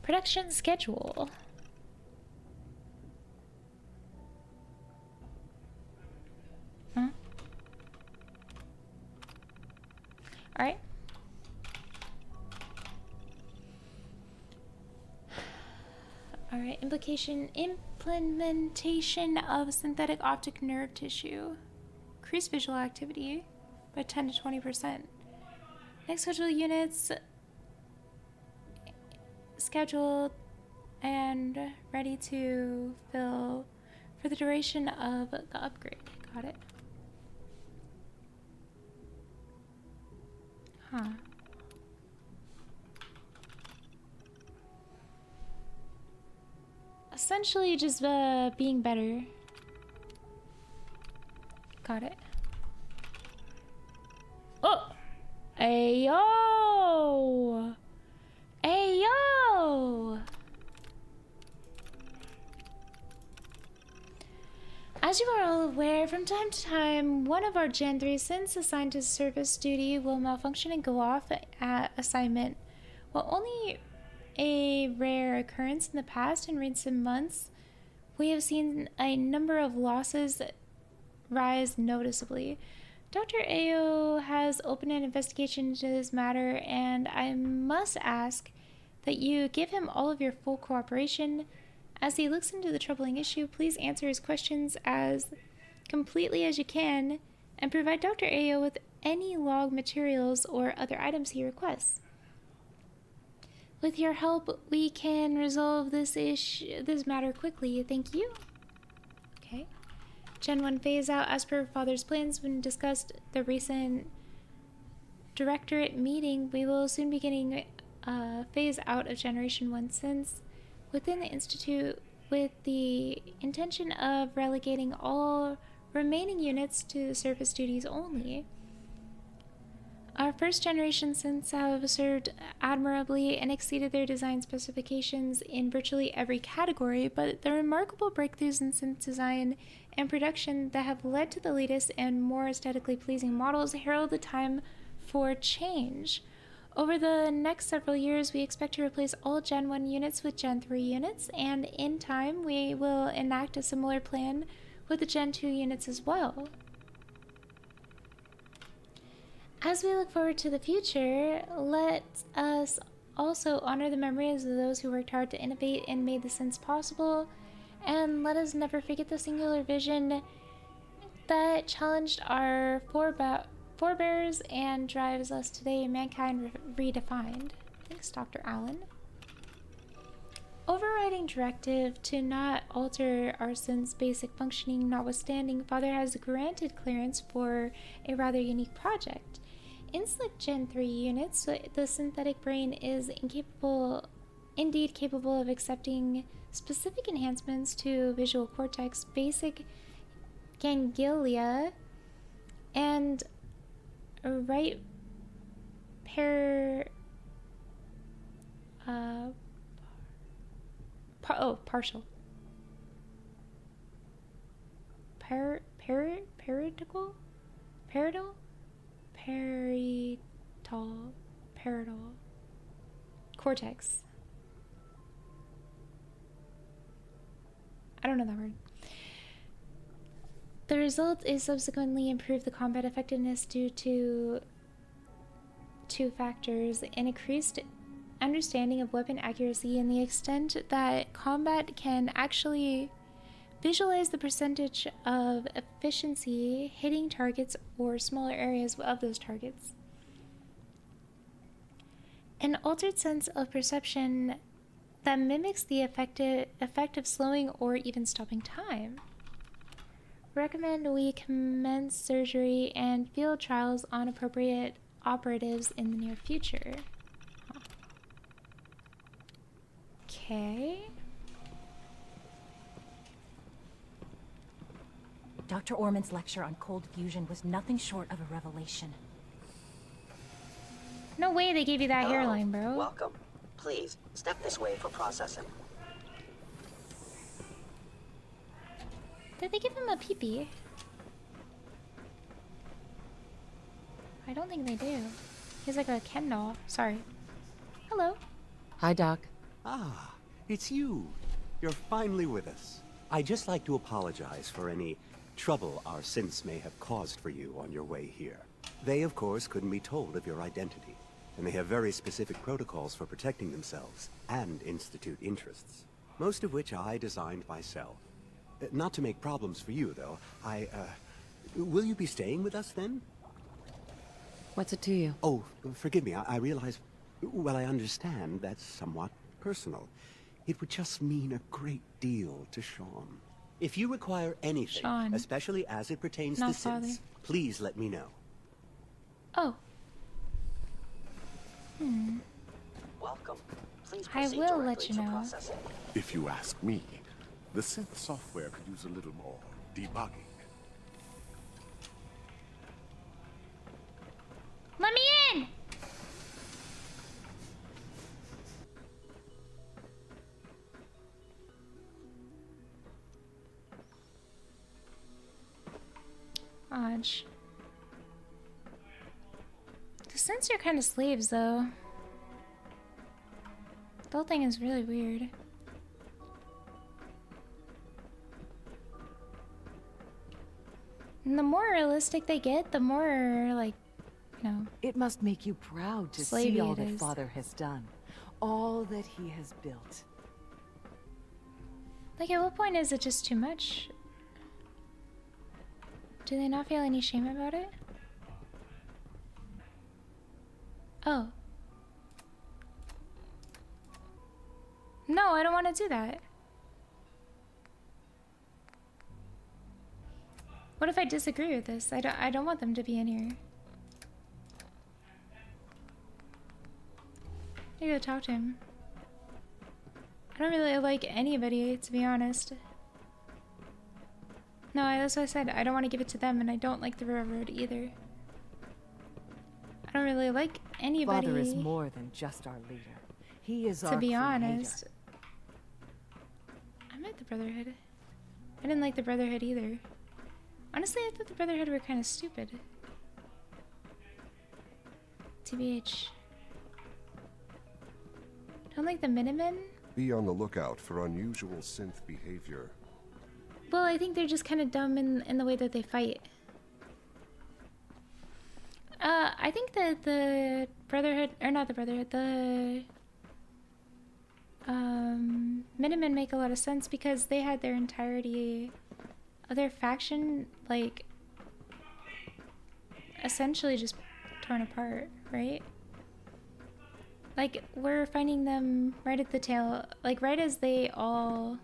Production schedule. Huh? Alright. Alright, implementation of synthetic optic nerve tissue. Increase visual activity by 10 to 20%. Next scheduled units scheduled and ready to fill for the duration of the upgrade. Got it. Huh. Essentially just being better. Got it. Oh! Ayo! Ayo! As you are all aware, from time to time, one of our Gen 3 synths assigned to service duty will malfunction and go off at assignment. While only a rare occurrence in the past, in recent months, we have seen a number of losses rise noticeably. Dr. Ayo has opened an investigation into this matter, and I must ask that you give him all of your full cooperation. As he looks into the troubling issue, please answer his questions as completely as you can, and provide Dr. Ayo with any log materials or other items he requests. With your help, we can resolve this matter quickly. Thank you. Okay. Gen 1 phase out as per Father's plans when discussed the recent directorate meeting. We will soon be getting phase out of Generation 1 synths within the Institute with the intention of relegating all remaining units to service duties only. Our first generation synths have served admirably and exceeded their design specifications in virtually every category, but the remarkable breakthroughs in synth design and production that have led to the latest and more aesthetically pleasing models herald the time for change. Over the next several years, we expect to replace all Gen 1 units with Gen 3 units, and in time, we will enact a similar plan with the Gen 2 units as well. As we look forward to the future, let us also honor the memories of those who worked hard to innovate and made the synths possible, and let us never forget the singular vision that challenged our forebears and drives us today, mankind redefined. Thanks, Dr. Allen. Overriding directive to not alter our synth's basic functioning notwithstanding, Father has granted clearance for a rather unique project. In select Gen 3 units, the synthetic brain is indeed capable of accepting specific enhancements to visual cortex, basic ganglia, and right partial. Parietal cortex. I don't know that word. The result is subsequently improved the combat effectiveness due to two factors: an increased understanding of weapon accuracy and the extent that combat can actually visualize the percentage of efficiency hitting targets or smaller areas of those targets. An altered sense of perception that mimics the effect of slowing or even stopping time. Recommend we commence surgery and field trials on appropriate operatives in the near future. Okay. Dr. Orman's lecture on cold fusion was nothing short of a revelation. No way they gave you that hairline, bro. Welcome. Please, step this way for processing. Did they give him a peepee? I don't think they do. He's like a Ken doll. Sorry. Hello. Hi, Doc. Ah, it's you. You're finally with us. I'd just like to apologize for any trouble our synths may have caused for you on your way here. They, of course, couldn't be told of your identity, and they have very specific protocols for protecting themselves and Institute interests, most of which I designed myself. Not to make problems for you, though. Will you be staying with us, then? What's it to you? Oh, forgive me. I realize... Well, I understand that's somewhat personal. It would just mean a great deal to Sean. If you require anything, Sean. especially as it pertains Not to father. synths, please let me know. Oh. Welcome. Please I proceed will directly let you to know. processing. If you ask me, the synth software could use a little more debugging. Let me in! Odge. The synths are kind of slaves, though. The whole thing is really weird. And the more realistic they get, the more, like, you know... It must make you proud to slavey see all it that is. Father has done. All that he has built. Like, at what point is it just too much? Do they not feel any shame about it? Oh. No, I don't want to do that. What if I disagree with this? I don't want them to be in here. I gotta talk to him. I don't really like anybody, to be honest. No, that's what I said. I don't want to give it to them, and I don't like the railroad either. I don't really like anybody. Father is more than just our leader. He is our To be creator. honest. I met the Brotherhood. I didn't like the Brotherhood either. Honestly, I thought the Brotherhood were kind of stupid. TBH. Don't like the Minutemen? Be on the lookout for unusual synth behavior. Well, I think they're just kind of dumb in the way that they fight. I think that the Brotherhood, or not the Brotherhood, the Minutemen make a lot of sense because they had their entirety of their faction, like, essentially just torn apart, right? Like, we're finding them right at the tail, like, right as they all,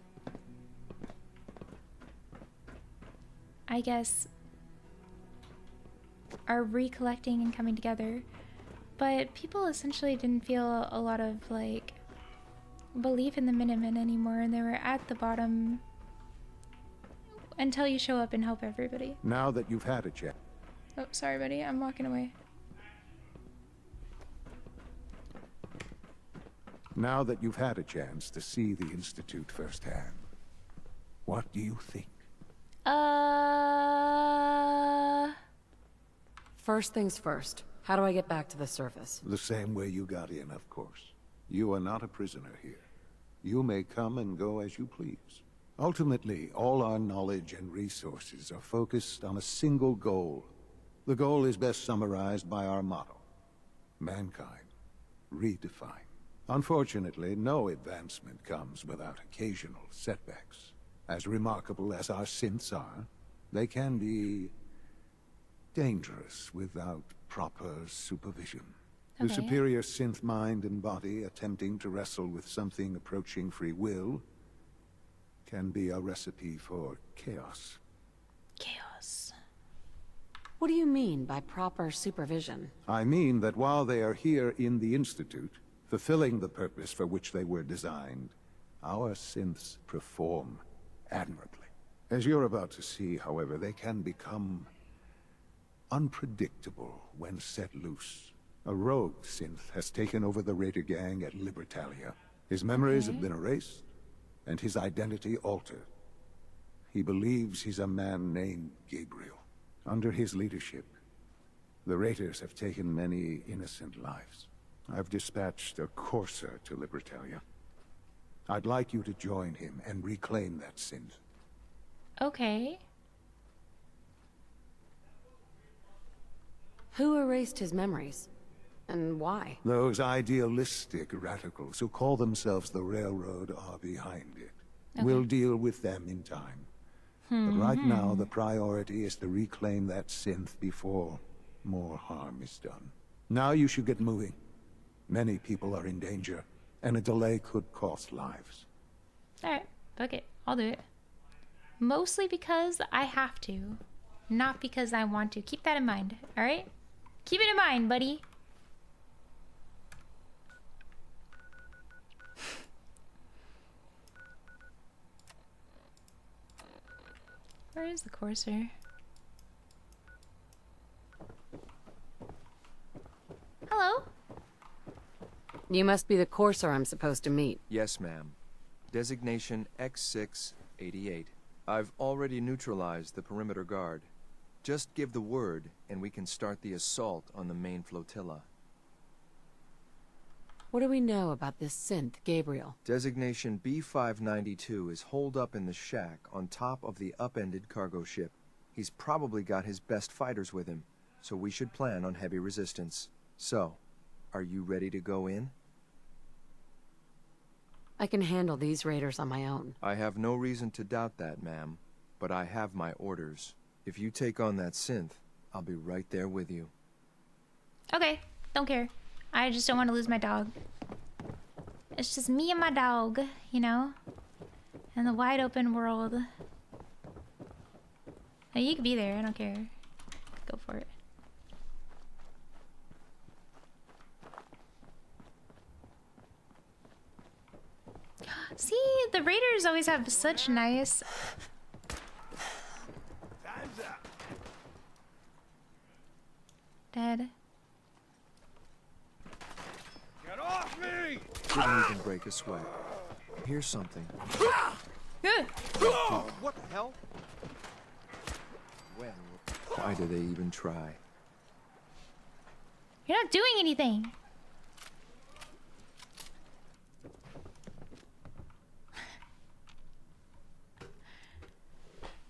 I guess, are recollecting and coming together. But people essentially didn't feel a lot of, like, belief in the Minutemen anymore, and they were at the bottom until you show up and help everybody. Now that you've had a chance. Oh, sorry, buddy. I'm walking away. Now that you've had a chance to see the Institute firsthand, what do you think? First things first. How do I get back to the surface? The same way you got in, of course. You are not a prisoner here. You may come and go as you please. Ultimately, all our knowledge and resources are focused on a single goal. The goal is best summarized by our motto: mankind, redefined. Unfortunately, no advancement comes without occasional setbacks. As remarkable as our synths are, they can be dangerous without proper supervision. The Okay. superior synth mind and body attempting to wrestle with something approaching free will can be a recipe for chaos. Chaos. What do you mean by proper supervision? I mean that while they are here in the Institute, fulfilling the purpose for which they were designed, our synths perform admirably. As you're about to see, however, they can become unpredictable when set loose. A rogue synth has taken over the Raider gang at Libertalia. His memories have been erased, and his identity altered. He believes he's a man named Gabriel. Under his leadership, The Raiders have taken many innocent lives. I've dispatched a courser to Libertalia. I'd like you to join him and reclaim that synth. Okay. Who erased his memories? And why? Those idealistic radicals who call themselves the Railroad are behind it. Okay. We'll deal with them in time. But right now, the priority is to reclaim that synth before more harm is done. Now you should get moving. Many people are in danger, and a delay could cost lives. Alright, fuck it. I'll do it. Mostly because I have to, not because I want to. Keep that in mind, alright? Keep it in mind, buddy. Where is the courser? Hello? You must be the courser I'm supposed to meet. Yes, ma'am. Designation X688. I've already neutralized the perimeter guard. Just give the word, and we can start the assault on the main flotilla. What do we know about this synth, Gabriel? Designation B592 is holed up in the shack on top of the upended cargo ship. He's probably got his best fighters with him, so we should plan on heavy resistance. So, are you ready to go in? I can handle these raiders on my own. I have no reason to doubt that, ma'am, but I have my orders. If you take on that synth, I'll be right there with you. Okay, don't care. I just don't want to lose my dog. It's just me and my dog, you know? In the wide open world. Now, you could be there, I don't care. Go for it. See, the raiders always have such nice... Time's up. Dead. Get off me! Didn't even break a sweat. Here's something. Good. What the hell? When? Why do they even try? You're not doing anything.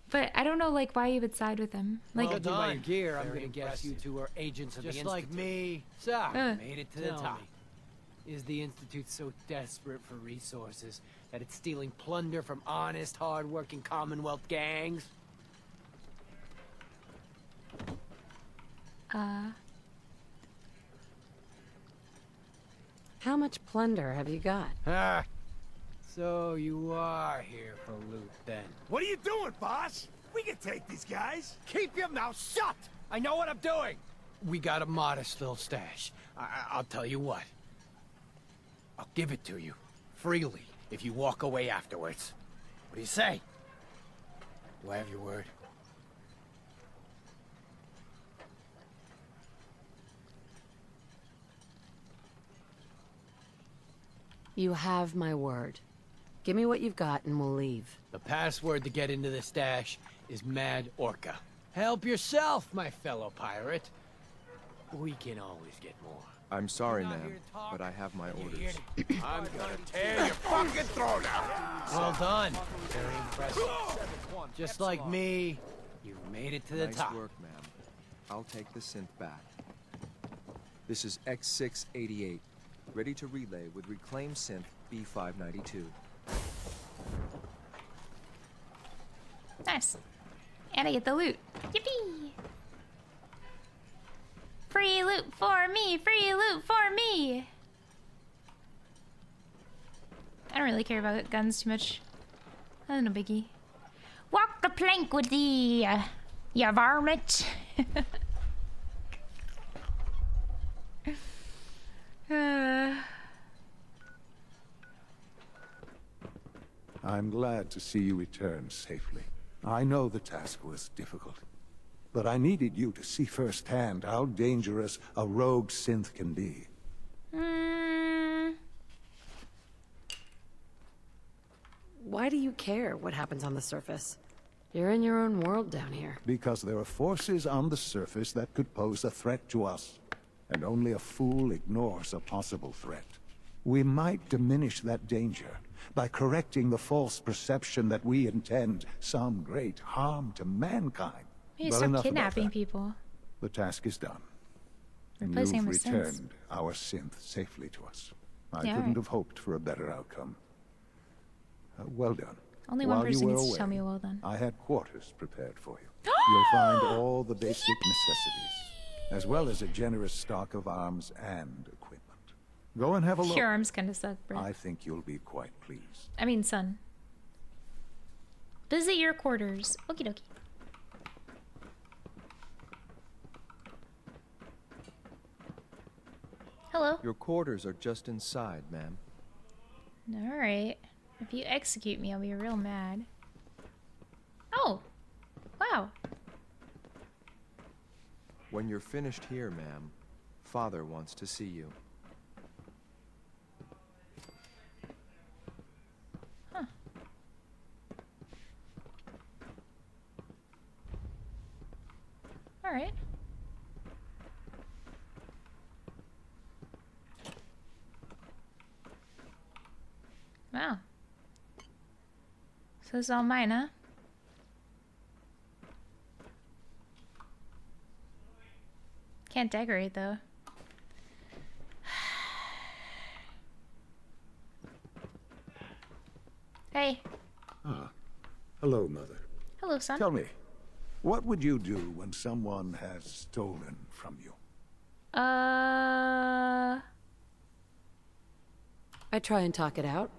But I don't know, like, why you would side with them. Like, Judging by your gear, I'm gonna guess you two are agents of the Institute. Just like me. So, made it to the top. Is the Institute so desperate for resources that it's stealing plunder from honest, hard-working Commonwealth gangs? How much plunder have you got? Ah, so you are here for loot, then. What are you doing, boss? We can take these guys. Keep your mouth shut! I know what I'm doing! We got a modest little stash. I'll tell you what. I'll give it to you, freely, if you walk away afterwards. What do you say? Do I have your word? You have my word. Give me what you've got and we'll leave. The password to get into the stash is Mad Orca. Help yourself, my fellow pirate. We can always get more. I'm sorry, ma'am, but I have my orders. I'm gonna tear your fucking throat out! Well done. Very impressive. Just like me, you've made it to the top. Nice work, ma'am. I'll take the synth back. This is X688, ready to relay with reclaimed synth B592. nice. And I get the loot. Yippee! Free loot for me! Free loot for me! I don't really care about guns too much. That's no biggie. Walk the plank with thee, you varmint! I'm glad to see you return safely. I know the task was difficult, but I needed you to see firsthand how dangerous a rogue synth can be. Why do you care what happens on the surface? You're in your own world down here. Because there are forces on the surface that could pose a threat to us. And only a fool ignores a possible threat. We might diminish that danger by correcting the false perception that we intend some great harm to mankind. Maybe But stop enough about kidnapping that. people. The task is done. Replacing You've them with synths. returned our synth safely to us. I Yeah, couldn't alright. have hoped for a better outcome. Well done. Only one While you person were gets to away, tell me well done. I had quarters prepared for you. You'll find all the basic necessities, as well as a generous stock of arms and equipment. Go and have a look. Your arms kind of suck, bro. I think you'll be quite pleased. I mean, son. Visit your quarters. Okie dokie. Hello. Your quarters are just inside, ma'am. Alright. If you execute me, I'll be real mad. Oh! Wow. When you're finished here, ma'am, Father wants to see you. Huh. Alright. Wow. So it's all mine, huh? Can't decorate though. Hey. Ah, hello, Mother. Hello, son. Tell me, what would you do when someone has stolen from you? I try and talk it out.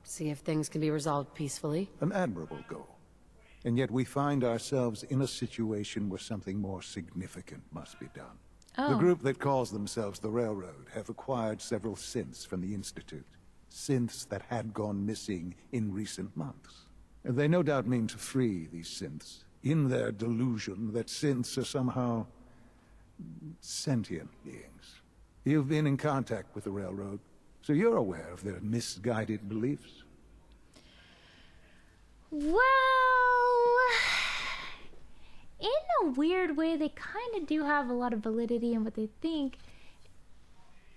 See if things can be resolved peacefully. An admirable goal. And yet we find ourselves in a situation where something more significant must be done. Oh. The group that calls themselves the Railroad have acquired several synths from the Institute. Synths that had gone missing in recent months. And they no doubt mean to free these synths, in their delusion that synths are somehow sentient beings. You've been in contact with the Railroad, so you're aware of their misguided beliefs. Well, in a weird way, they kind of do have a lot of validity in what they think.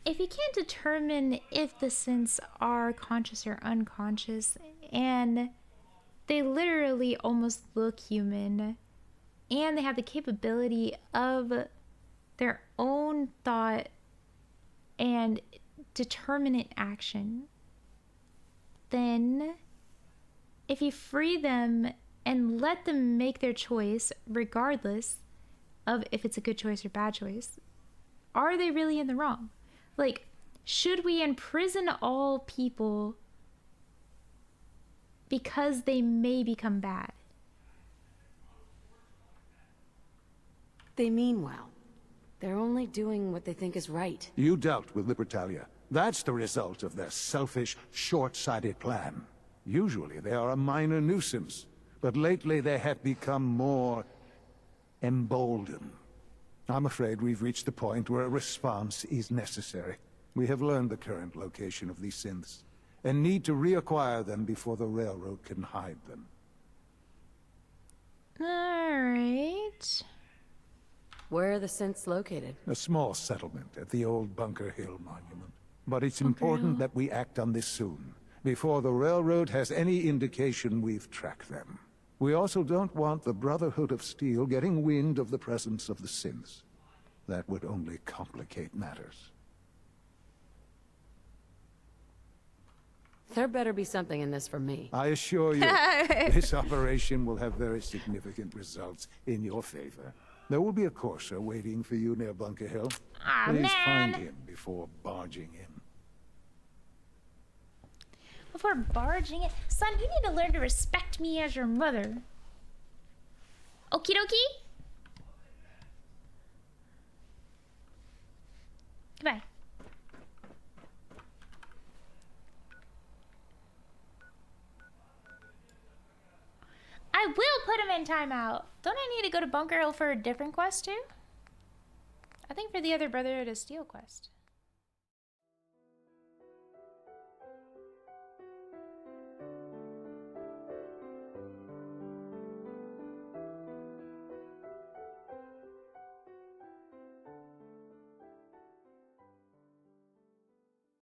If you can't determine if the synths are conscious or unconscious, and they literally almost look human, and they have the capability of their own thought and determinate action, then if you free them and let them make their choice, regardless of if it's a good choice or bad choice, are they really in the wrong? Like, should we imprison all people because they may become bad? They mean well. They're only doing what they think is right. You dealt with Libertalia. That's the result of their selfish, short-sighted plan. Usually they are a minor nuisance, but lately they have become more emboldened. I'm afraid we've reached the point where a response is necessary. We have learned the current location of these synths, and need to reacquire them before the Railroad can hide them. Alright. Where are the synths located? A small settlement at the old Bunker Hill Monument. But it's Bunker important Hill. that we act on this soon, before the Railroad has any indication we've tracked them. We also don't want the Brotherhood of Steel getting wind of the presence of the synths. That would only complicate matters. There better be something in this for me. I assure you, this operation will have very significant results in your favor. There will be a courser waiting for you near Bunker Hill. Aw, Please man. find him before barging in. Before barging it, son, you need to learn to respect me as your mother. Okie dokie? Goodbye. I will put him in timeout. Don't I need to go to Bunker Hill for a different quest too? I think for the other Brotherhood of Steel quest.